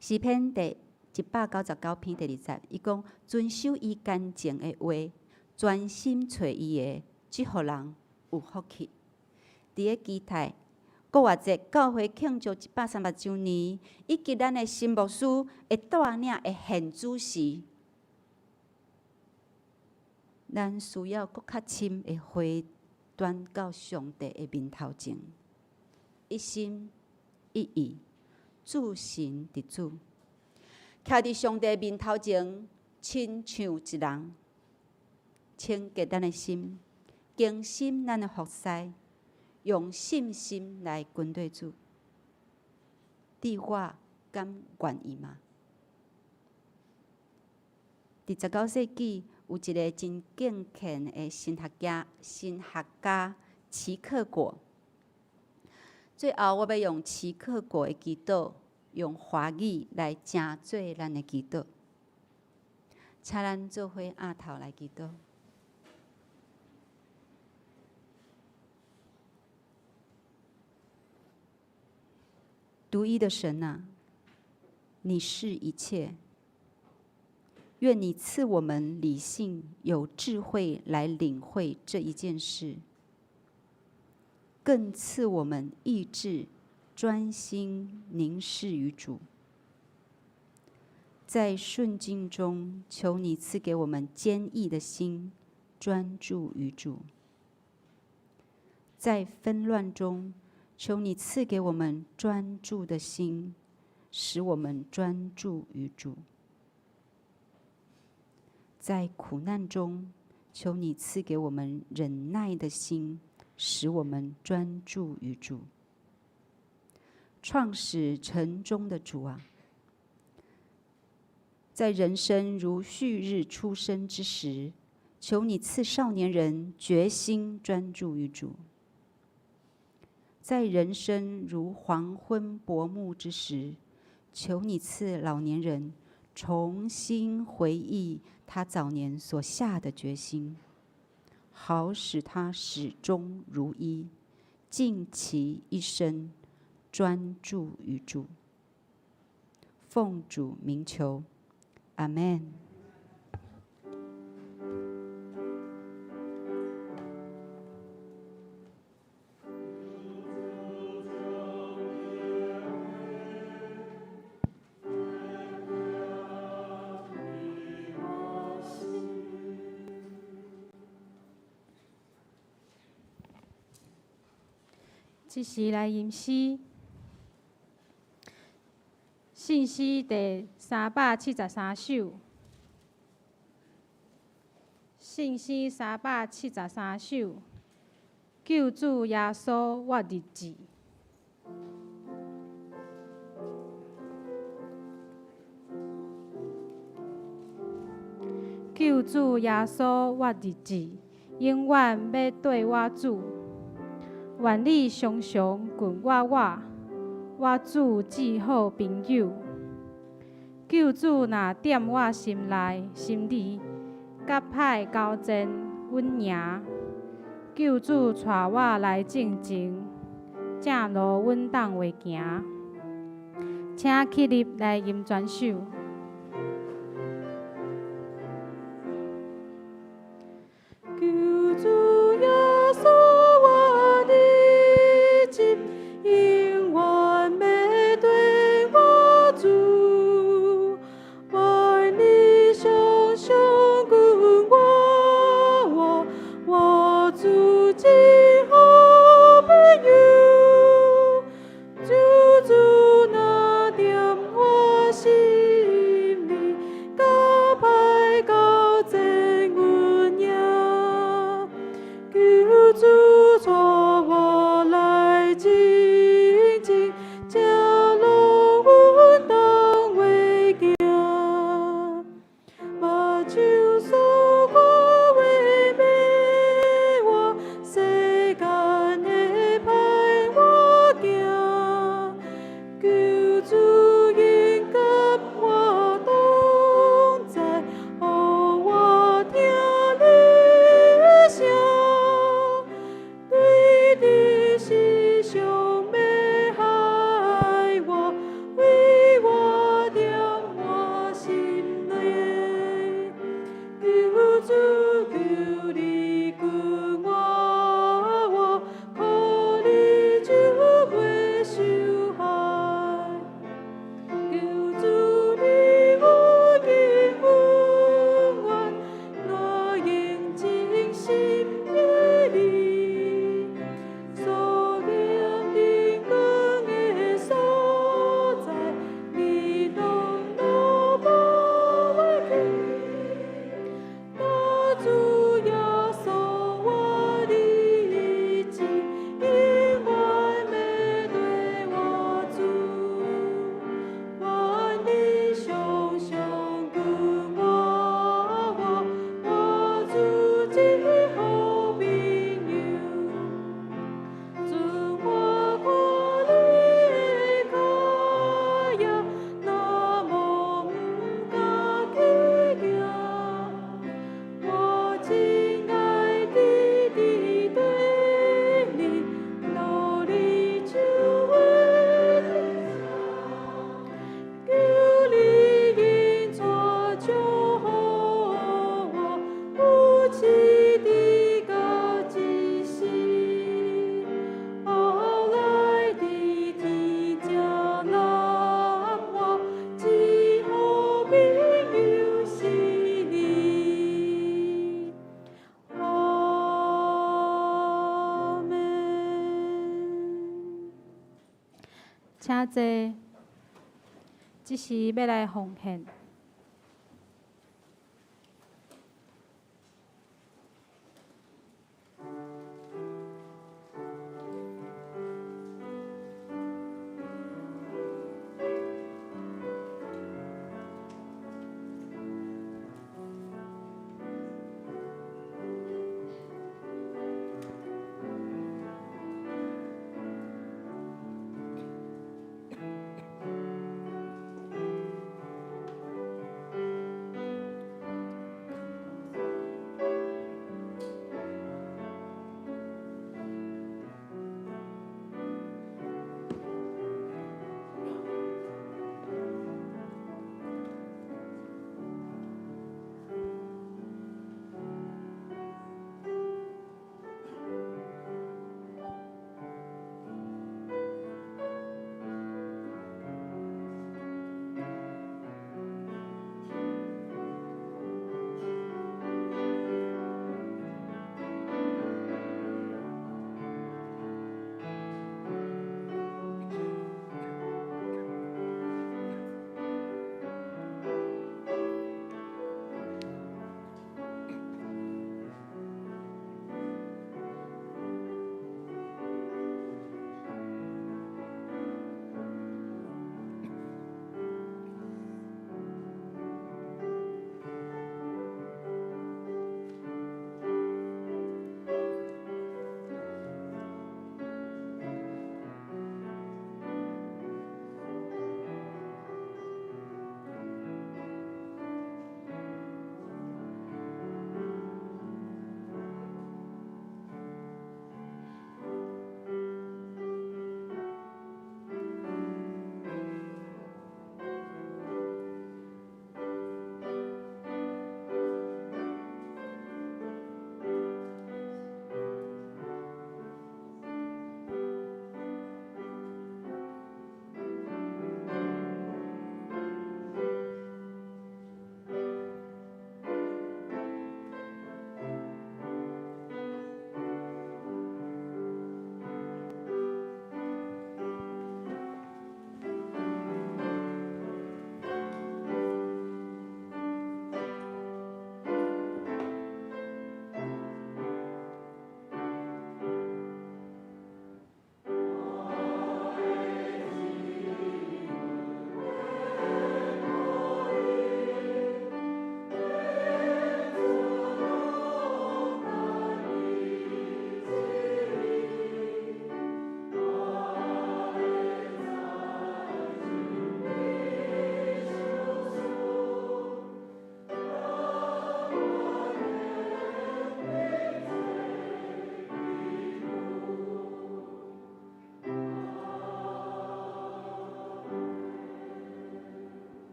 诗篇第199篇第20，伊讲遵守伊干净的话，专心找伊的，即互人有福气。伫咧基泰国外节教会庆祝130周年，以及咱的新牧师会带领的献主时，咱需要搁较深的回转到上帝的面头前，一心一意注神伫主，徛伫上帝的面头前，亲像一人，清洁咱的心，更新咱的服侍，用信心来跟对主。你我敢愿意吗？伫19世纪，有一个真敬虔的神学家齐克果。最后，我要用齐克果的祈祷，用华语来正做咱的祈祷。请咱做伙额头来祈祷。独一的神啊，你是一切。愿你赐我们理性、有智慧来领会这一件事，更赐我们意志专心凝视于主。在顺境中，求你赐给我们坚毅的心，专注于主；在纷乱中，求你赐给我们专注的心，使我们专注于主；在苦难中，求你赐给我们忍耐的心，使我们专注于主。创始成终的主啊，在人生如旭日初升之时，求你赐少年人决心专注于主；在人生如黄昏薄暮之时，求你赐老年人重新回忆他早年所下的决心，好使他始终如一，尽其一生专注于主。奉主名求，阿们。即时来吟诗，信诗第373首，信诗373首，救主耶稣我日子。救主耶稣我日子，永远要对我主。愿你常常近我主至好朋友。救主若踮我心内，心里甲歹交战，阮赢。救主带我来正前，正路阮当会行。请起立来吟全首。救主耶稣我的心，永远要对我主。愿你常常跟我主至好朋友。救主若踮我心坐，即时要来奉献。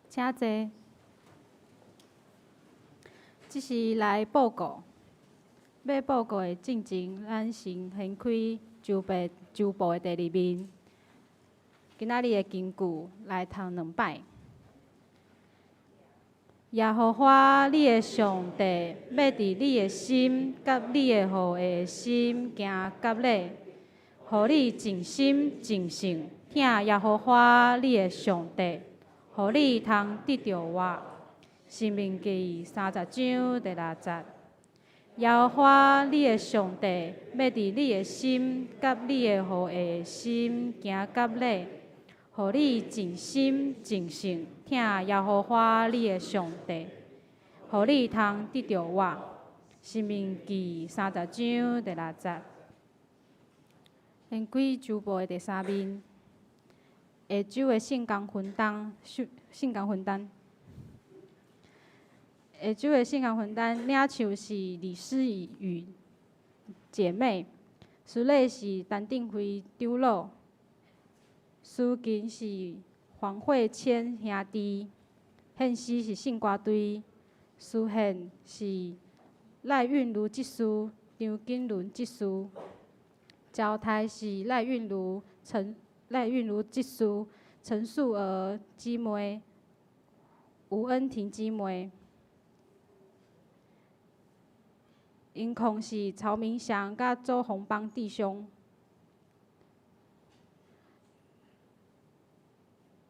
请坐。即是来报告，要报告的进前，咱先掀开周报的第2面。今仔日的金句来读2摆。耶和华你的上帝要伫你的心甲你的后裔的心行甲咧，互你尽心尽性听耶和华你的上帝，互你通得着我。申命记30章第60。耶和华你的上帝要伫你的心甲你的后裔的心行甲咧，互你尽心尽性听耶和华你的上帝，互你通得着我。申命记30章第60。掀开周报的第3面，下周的圣工分担，圣工分担。下周的圣工分担领唱是李思雨姐妹，司礼是陈定辉长老，司琴是黄慧谦兄弟，献诗是圣歌队，司献是赖韵如执事、张景伦执事，交台是赖韵如执事、陈素娥姊妹、吴恩婷姊妹。音控是曹明祥甲周宏邦弟兄，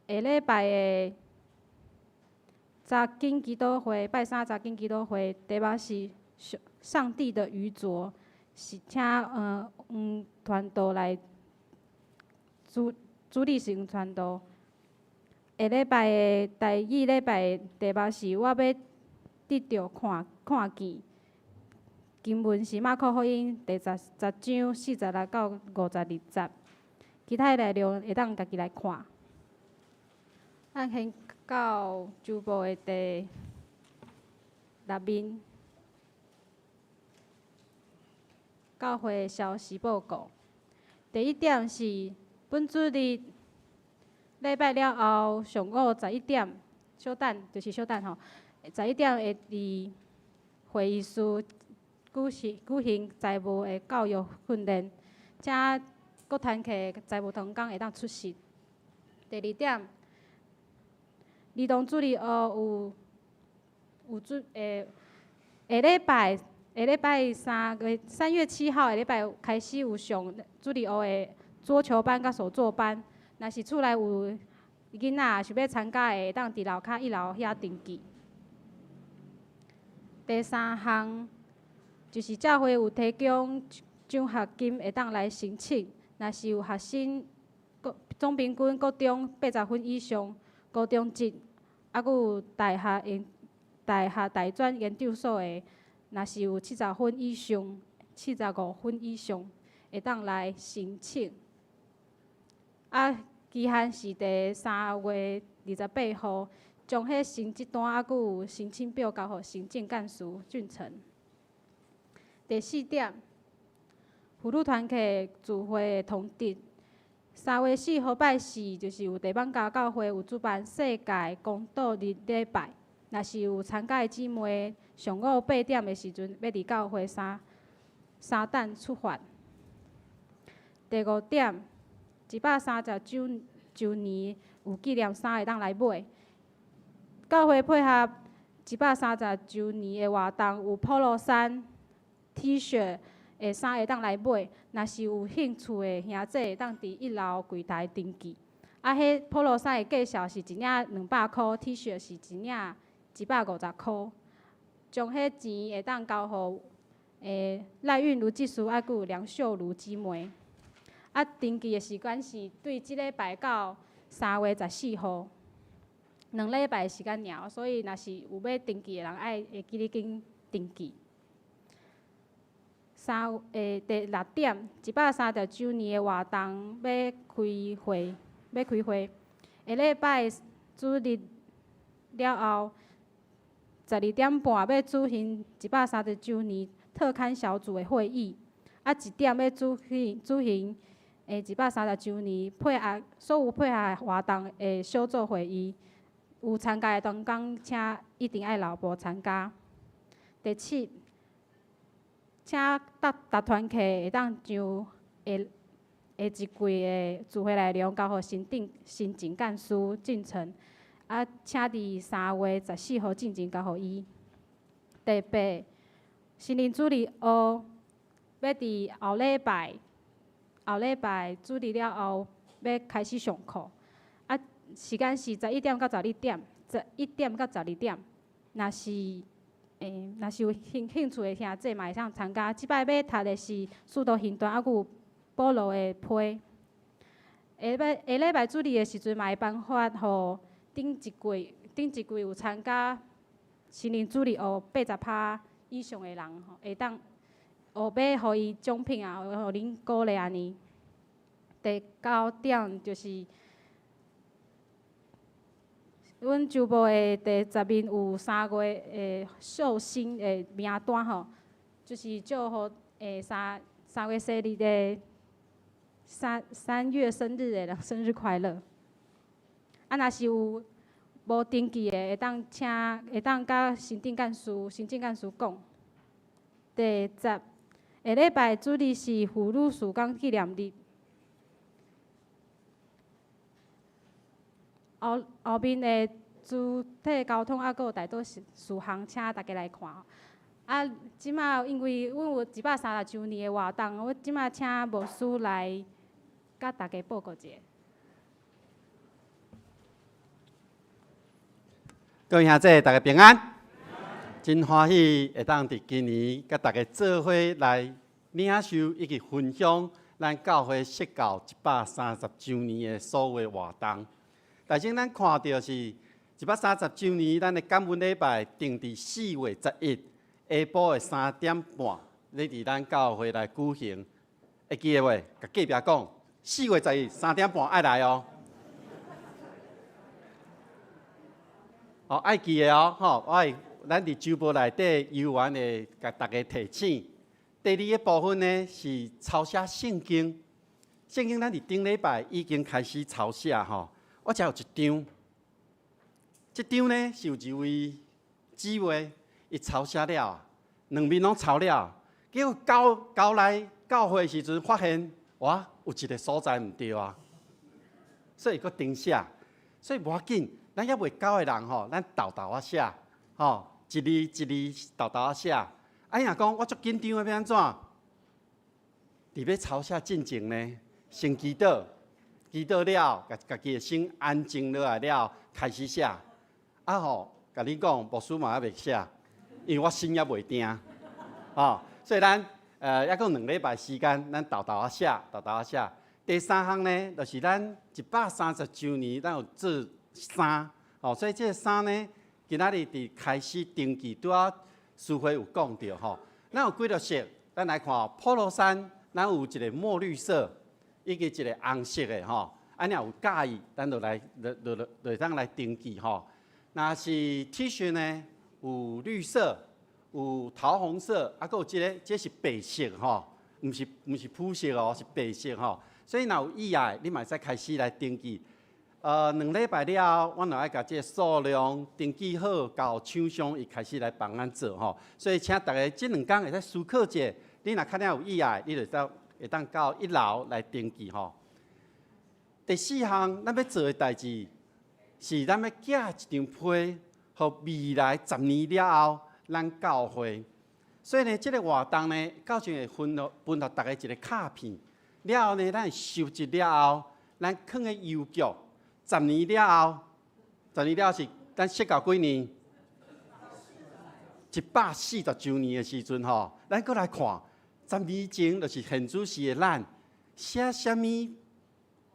下礼拜的查经基督会，拜三查经基督会，题目是上帝的愚拙，是请传道来主理性传道。下礼拜的第二礼拜的题目是我要得到看见。经文是马可福音第10章46到52节，其他的内容会当家己来看。咱先到主部的第6面，教会的消息报告。第一点是本主日礼拜了后上午11点，小等就是小等吼，11点会伫会议室举行财务的教育训练，请各摊客财务同工会当出席。第二点，儿童主日学有下礼拜3月7号下礼拜开始有上主日学的桌球班甲手作班。若是厝内有囡仔想要参加的，会当伫楼骹1楼遐登记。第三项就是教会有提供奖学金，会当来申请。若是有学生总平均国中80分以上，高中职，还佫有大学大专研究所的，若是有70分以上、75分以上，会当来申请。期限是第3月28号，将迄成绩单还佫有申请表交予行政干事俊成。第4点，妇女团契聚会的通知，3月4号拜四就是有地邦家教会有主办世界公道日礼拜，若是有参加的姊妹，上午8点的时阵要伫教会三等出发。第5点，130周年有纪念衫会当来买。教会配合130周年的活动，有 polo 衫、T 恤的衫会当来买。若是有兴趣的兄弟，会当伫1楼柜台登记。迄 polo 衫的价钱是一领200块 ，T 恤是一领150块。将迄钱会当交予赖韵如技师，还佫有梁秀如姊妹。登记的时间是对即礼拜到3月14号，2礼拜的时间尔，所以若是有要登记的人，会记得紧登记。第6点，130周年的活动要开会。下礼拜主日了后，12点半要举行130周年特刊小组的会议，1点要举行130周年所有配合活动的小组会议，有参加的同工请一定爱留步参加。第7，请各团契会当将下一季的聚会内容交予行政干事进程，请伫3月14号进前交予伊。第8，心灵主日学要伫后礼拜主日了后要开始上课，时间是11点到12点，11点到12点。若是有兴趣的兄弟嘛会当参加。即摆要读的是速度行传，还佫有保罗的批。下礼拜主日的时阵嘛会颁发予顶一季有参加心灵主日学80%以上的人，会当要互伊奖品啊，互恁鼓励安尼。第9点就是阮周部的第10面有3月的寿星的名单吼，就是祝福3月生日的3月生日的人生日快乐。若是有无登记的，会当甲行政干事讲。第10，下礼拜主日是妇女曙光纪念日。后面的主体交通还佫有大多事项，请大家来看。即马因为阮有130周年的活动，我即马请牧师来甲大家报告一下。各位兄弟，大家平安。真欢喜会当伫今年，甲大家做伙来领受以及分享咱教会设教130周年的所有活动。但是咱看到是130周年，咱的感恩礼拜定伫4月11日下晡的3点半，咧伫咱教会来举行。会记得袂？甲隔壁讲，4月11日3点半爱来哦。爱记的哦，咱伫周报内底悠远的甲大家提醒。第二个部分呢是抄写圣经，圣经咱伫顶礼拜已经开始抄写吼。我只有一张，这张呢是有一位姊妹伊抄写了，两面拢抄了，结果交来教会的时阵发现，哇，有一个所在毋对啊，所以佫重写，所以无要紧。咱还袂交的人吼，咱豆豆啊写，吼一字一字豆豆啊写。啊，若讲我足紧张的要安怎？伫要抄写进前呢，先祈祷，祈祷了，家己的心安静落来了，开始写。啊吼，甲你讲，牧师嘛还袂写，因为我心也袂定，所以咱还佫2礼拜时间，咱豆豆啊写，豆豆啊写。第三项呢，就是咱130周年，咱有做衫，所以这个衫呢，今仔日伫开始登记，拄仔师会有讲到吼。咱有几条色，咱来看，polo 衫，咱有一个墨绿色，以及一个红色的吼。安尼有介意，咱就当来登记吼。若是 T 恤呢，有绿色，有桃红色，啊，佫有这是白色吼，毋是朴色哦，是白色吼。所以若有意爱，你嘛会使开始来登记。2礼拜了，我就爱甲这个数量登记好，到厂商伊开始来帮咱做吼。所以请大家这2天会使思考者，你若较有意爱，你就会当到1楼来登记吼。第4项，咱要做的代志是咱要寄一张批，互未来10年了后，咱教会。所以呢，这个活动呢，到时会分互大家一个卡片，了后呢，咱收集了后，咱放个邮局。10年了后，10年了是咱设教几年？140周年的时阵吼，咱搁来看10年前就是现主时的咱写啥物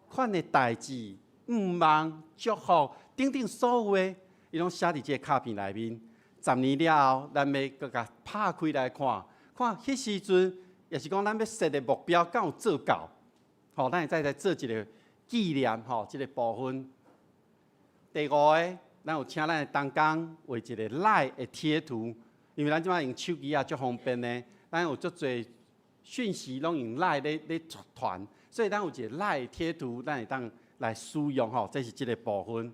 款的代志、愿望、祝福等等所有的，伊拢写伫这个卡片内面。10年了后，咱要搁甲拍开来看，看迄时阵，也是讲咱要设的目标敢有做到，咱会再来做一个。纪念吼，这个部分。第5个，咱有请咱的同工画一个赖的贴图，因为咱即摆用手机啊，足方便的。咱有足侪讯息拢用赖咧传，所以咱有一个赖贴图，咱会当来使用吼。这是这个部分。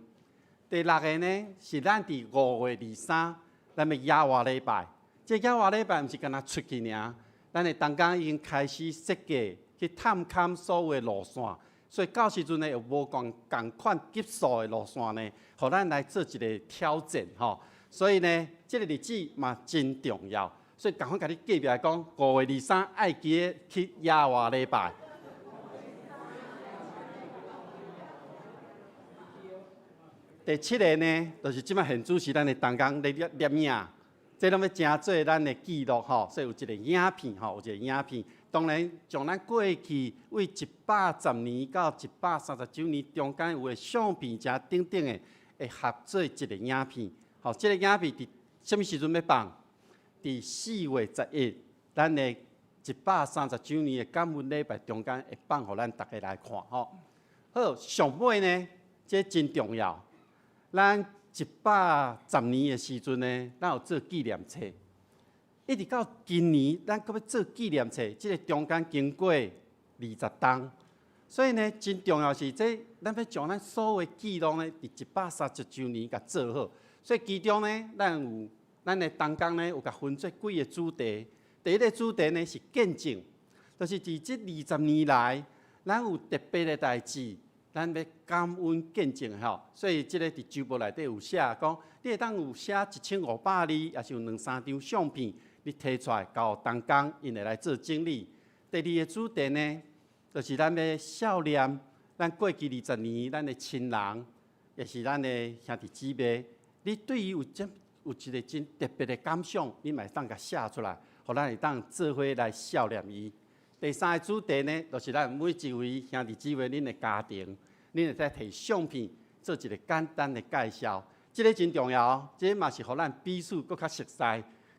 第6个呢，是咱伫5月23，咱的野外礼拜。这野外礼拜毋是干那出去尔，咱的同工已经开始设计去探勘所有的路线。所以到时阵呢，有无共款级数的路线呢，互咱来做一个挑战吼。所以呢，这个日子嘛真重要。所以赶快甲你隔壁讲，5月23爱记得去野外礼拜。第7个呢，就是即摆现主是咱的同工咧摄影，这拢要真做咱的记录吼。所以有一个影片吼，有一个影片。当然，从咱过去为110年到130周年中间有诶相片加等等诶，会合做一个影片。好，这个影片伫什么时阵要放？伫4月11日，咱的130周年诶感恩礼拜中间会放，互咱大家来看吼。好，上尾呢，这真重要。咱110年诶时阵呢，咱有做纪念册。一直到今年，咱搁要做纪念册，这个中间经过20冬，所以呢，真重要是这，咱要将咱所有的记录呢，伫130周年甲做好。所以其中呢，咱的同工呢，有甲分做几个主题。第一个主题呢是见证，就是伫这20年来，咱有特别的代志，咱要感恩见证吼。所以这个伫周报内底有写讲，你会当有写1500字，也是有2-3张相片。你摕出来，交同工，因会来做整理。第2个主题呢，就是咱要孝念咱过去20年咱的亲人，也是咱的兄弟姊妹，你对于有一个真特别的感想，你嘛会当甲写出来，互咱会当做伙来孝念伊。第三个主题呢，就是咱每一位兄弟姊妹，恁的家庭，恁会再摕相片做一个简单的介绍。这个真重要哦，这嘛是互咱彼此搁较熟悉。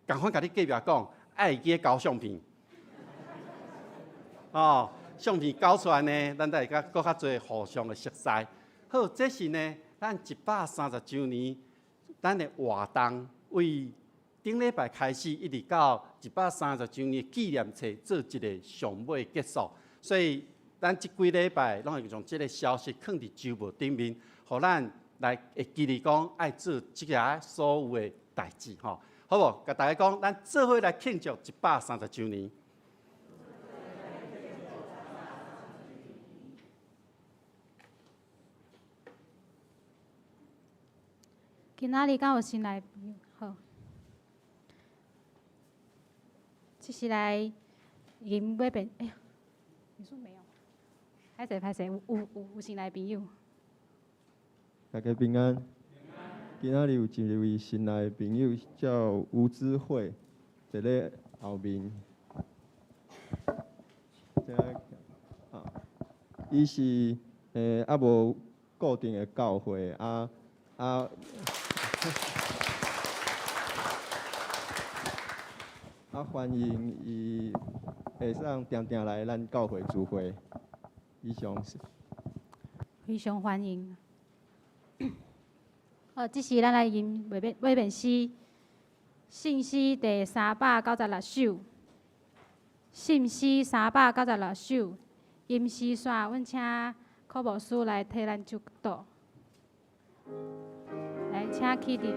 共款甲你隔壁讲，爱记交相片。哦，相片交出来呢，咱才会搁较侪互相的熟悉。好，这是呢，咱130周年，咱的活动为顶礼拜开始，一直到130周年纪念册做一个上尾结束。所以，咱这几礼拜拢会用这个消息放伫周报顶面，互咱来会记哩讲爱做这个所有的代志吼，好无？甲大家讲，咱做伙来庆祝130周年。今仔日敢有新来朋友？好，这是来迎买便，哎呀，你说没有？拍谁？有新来朋友。大家平安。今仔日有一位新来的朋友叫吴知慧，坐咧后面。伊是无固定的教会欢迎伊会上定定来咱教会聚会。以上是。非常欢迎。这是咱来吟每遍诗，信诗第396首，信诗396首，吟诗线，阮请科牧师来替咱祝祷。来，请起立。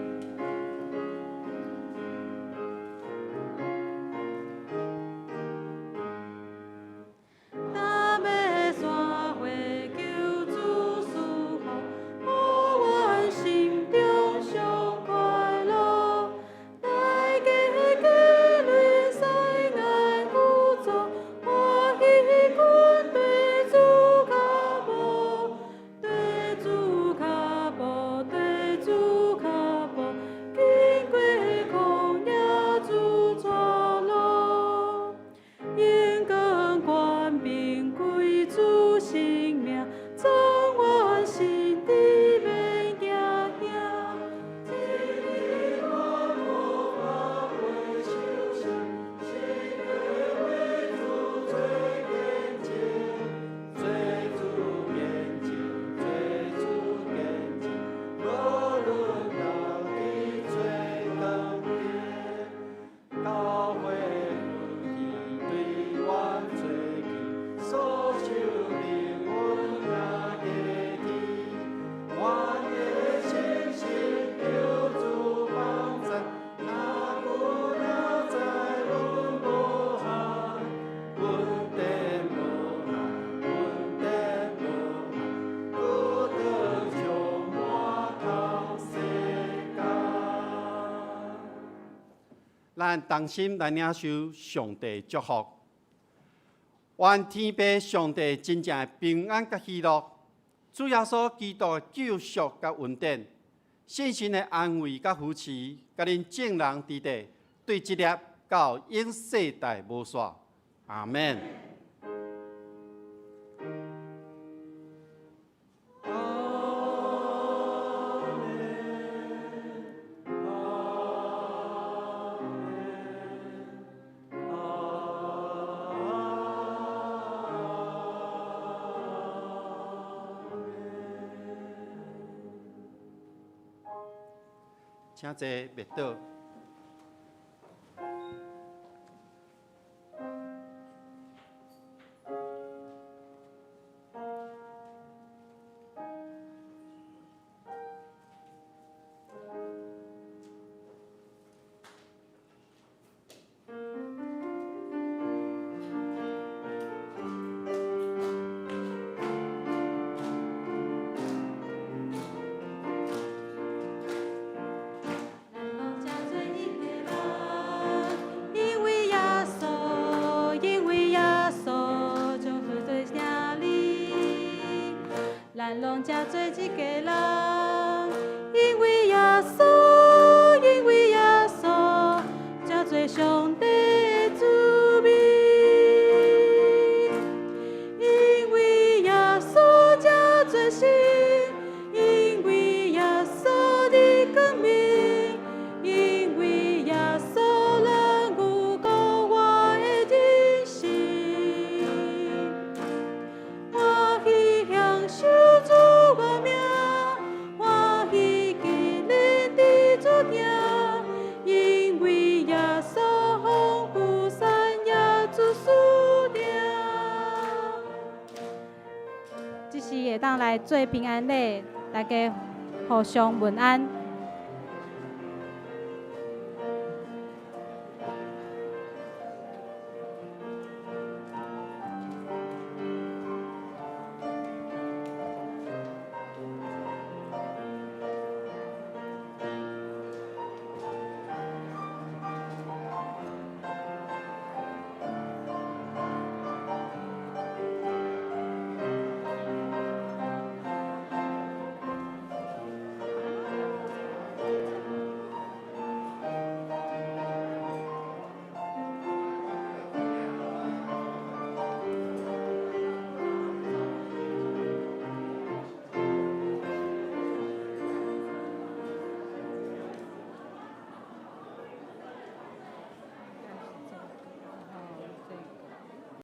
咱同心来领受上帝祝福，愿天父上帝真正的平安甲喜乐，主耶稣基督的救赎甲恩典，信心的安慰甲扶持，甲恁众人伫地，对一粒到永世代无煞。阿门。请坐，别倒。咱拢才做一家人，因为耶稣，因为耶稣，才做上帝的子民。因为耶稣才做神，因为耶稣的光明，因为耶稣让有讲我的人生。欢喜享受主我名，欢喜给恁的主定，因为耶稣丰富善也主属定。这是会当来做平安礼，大家互相问安。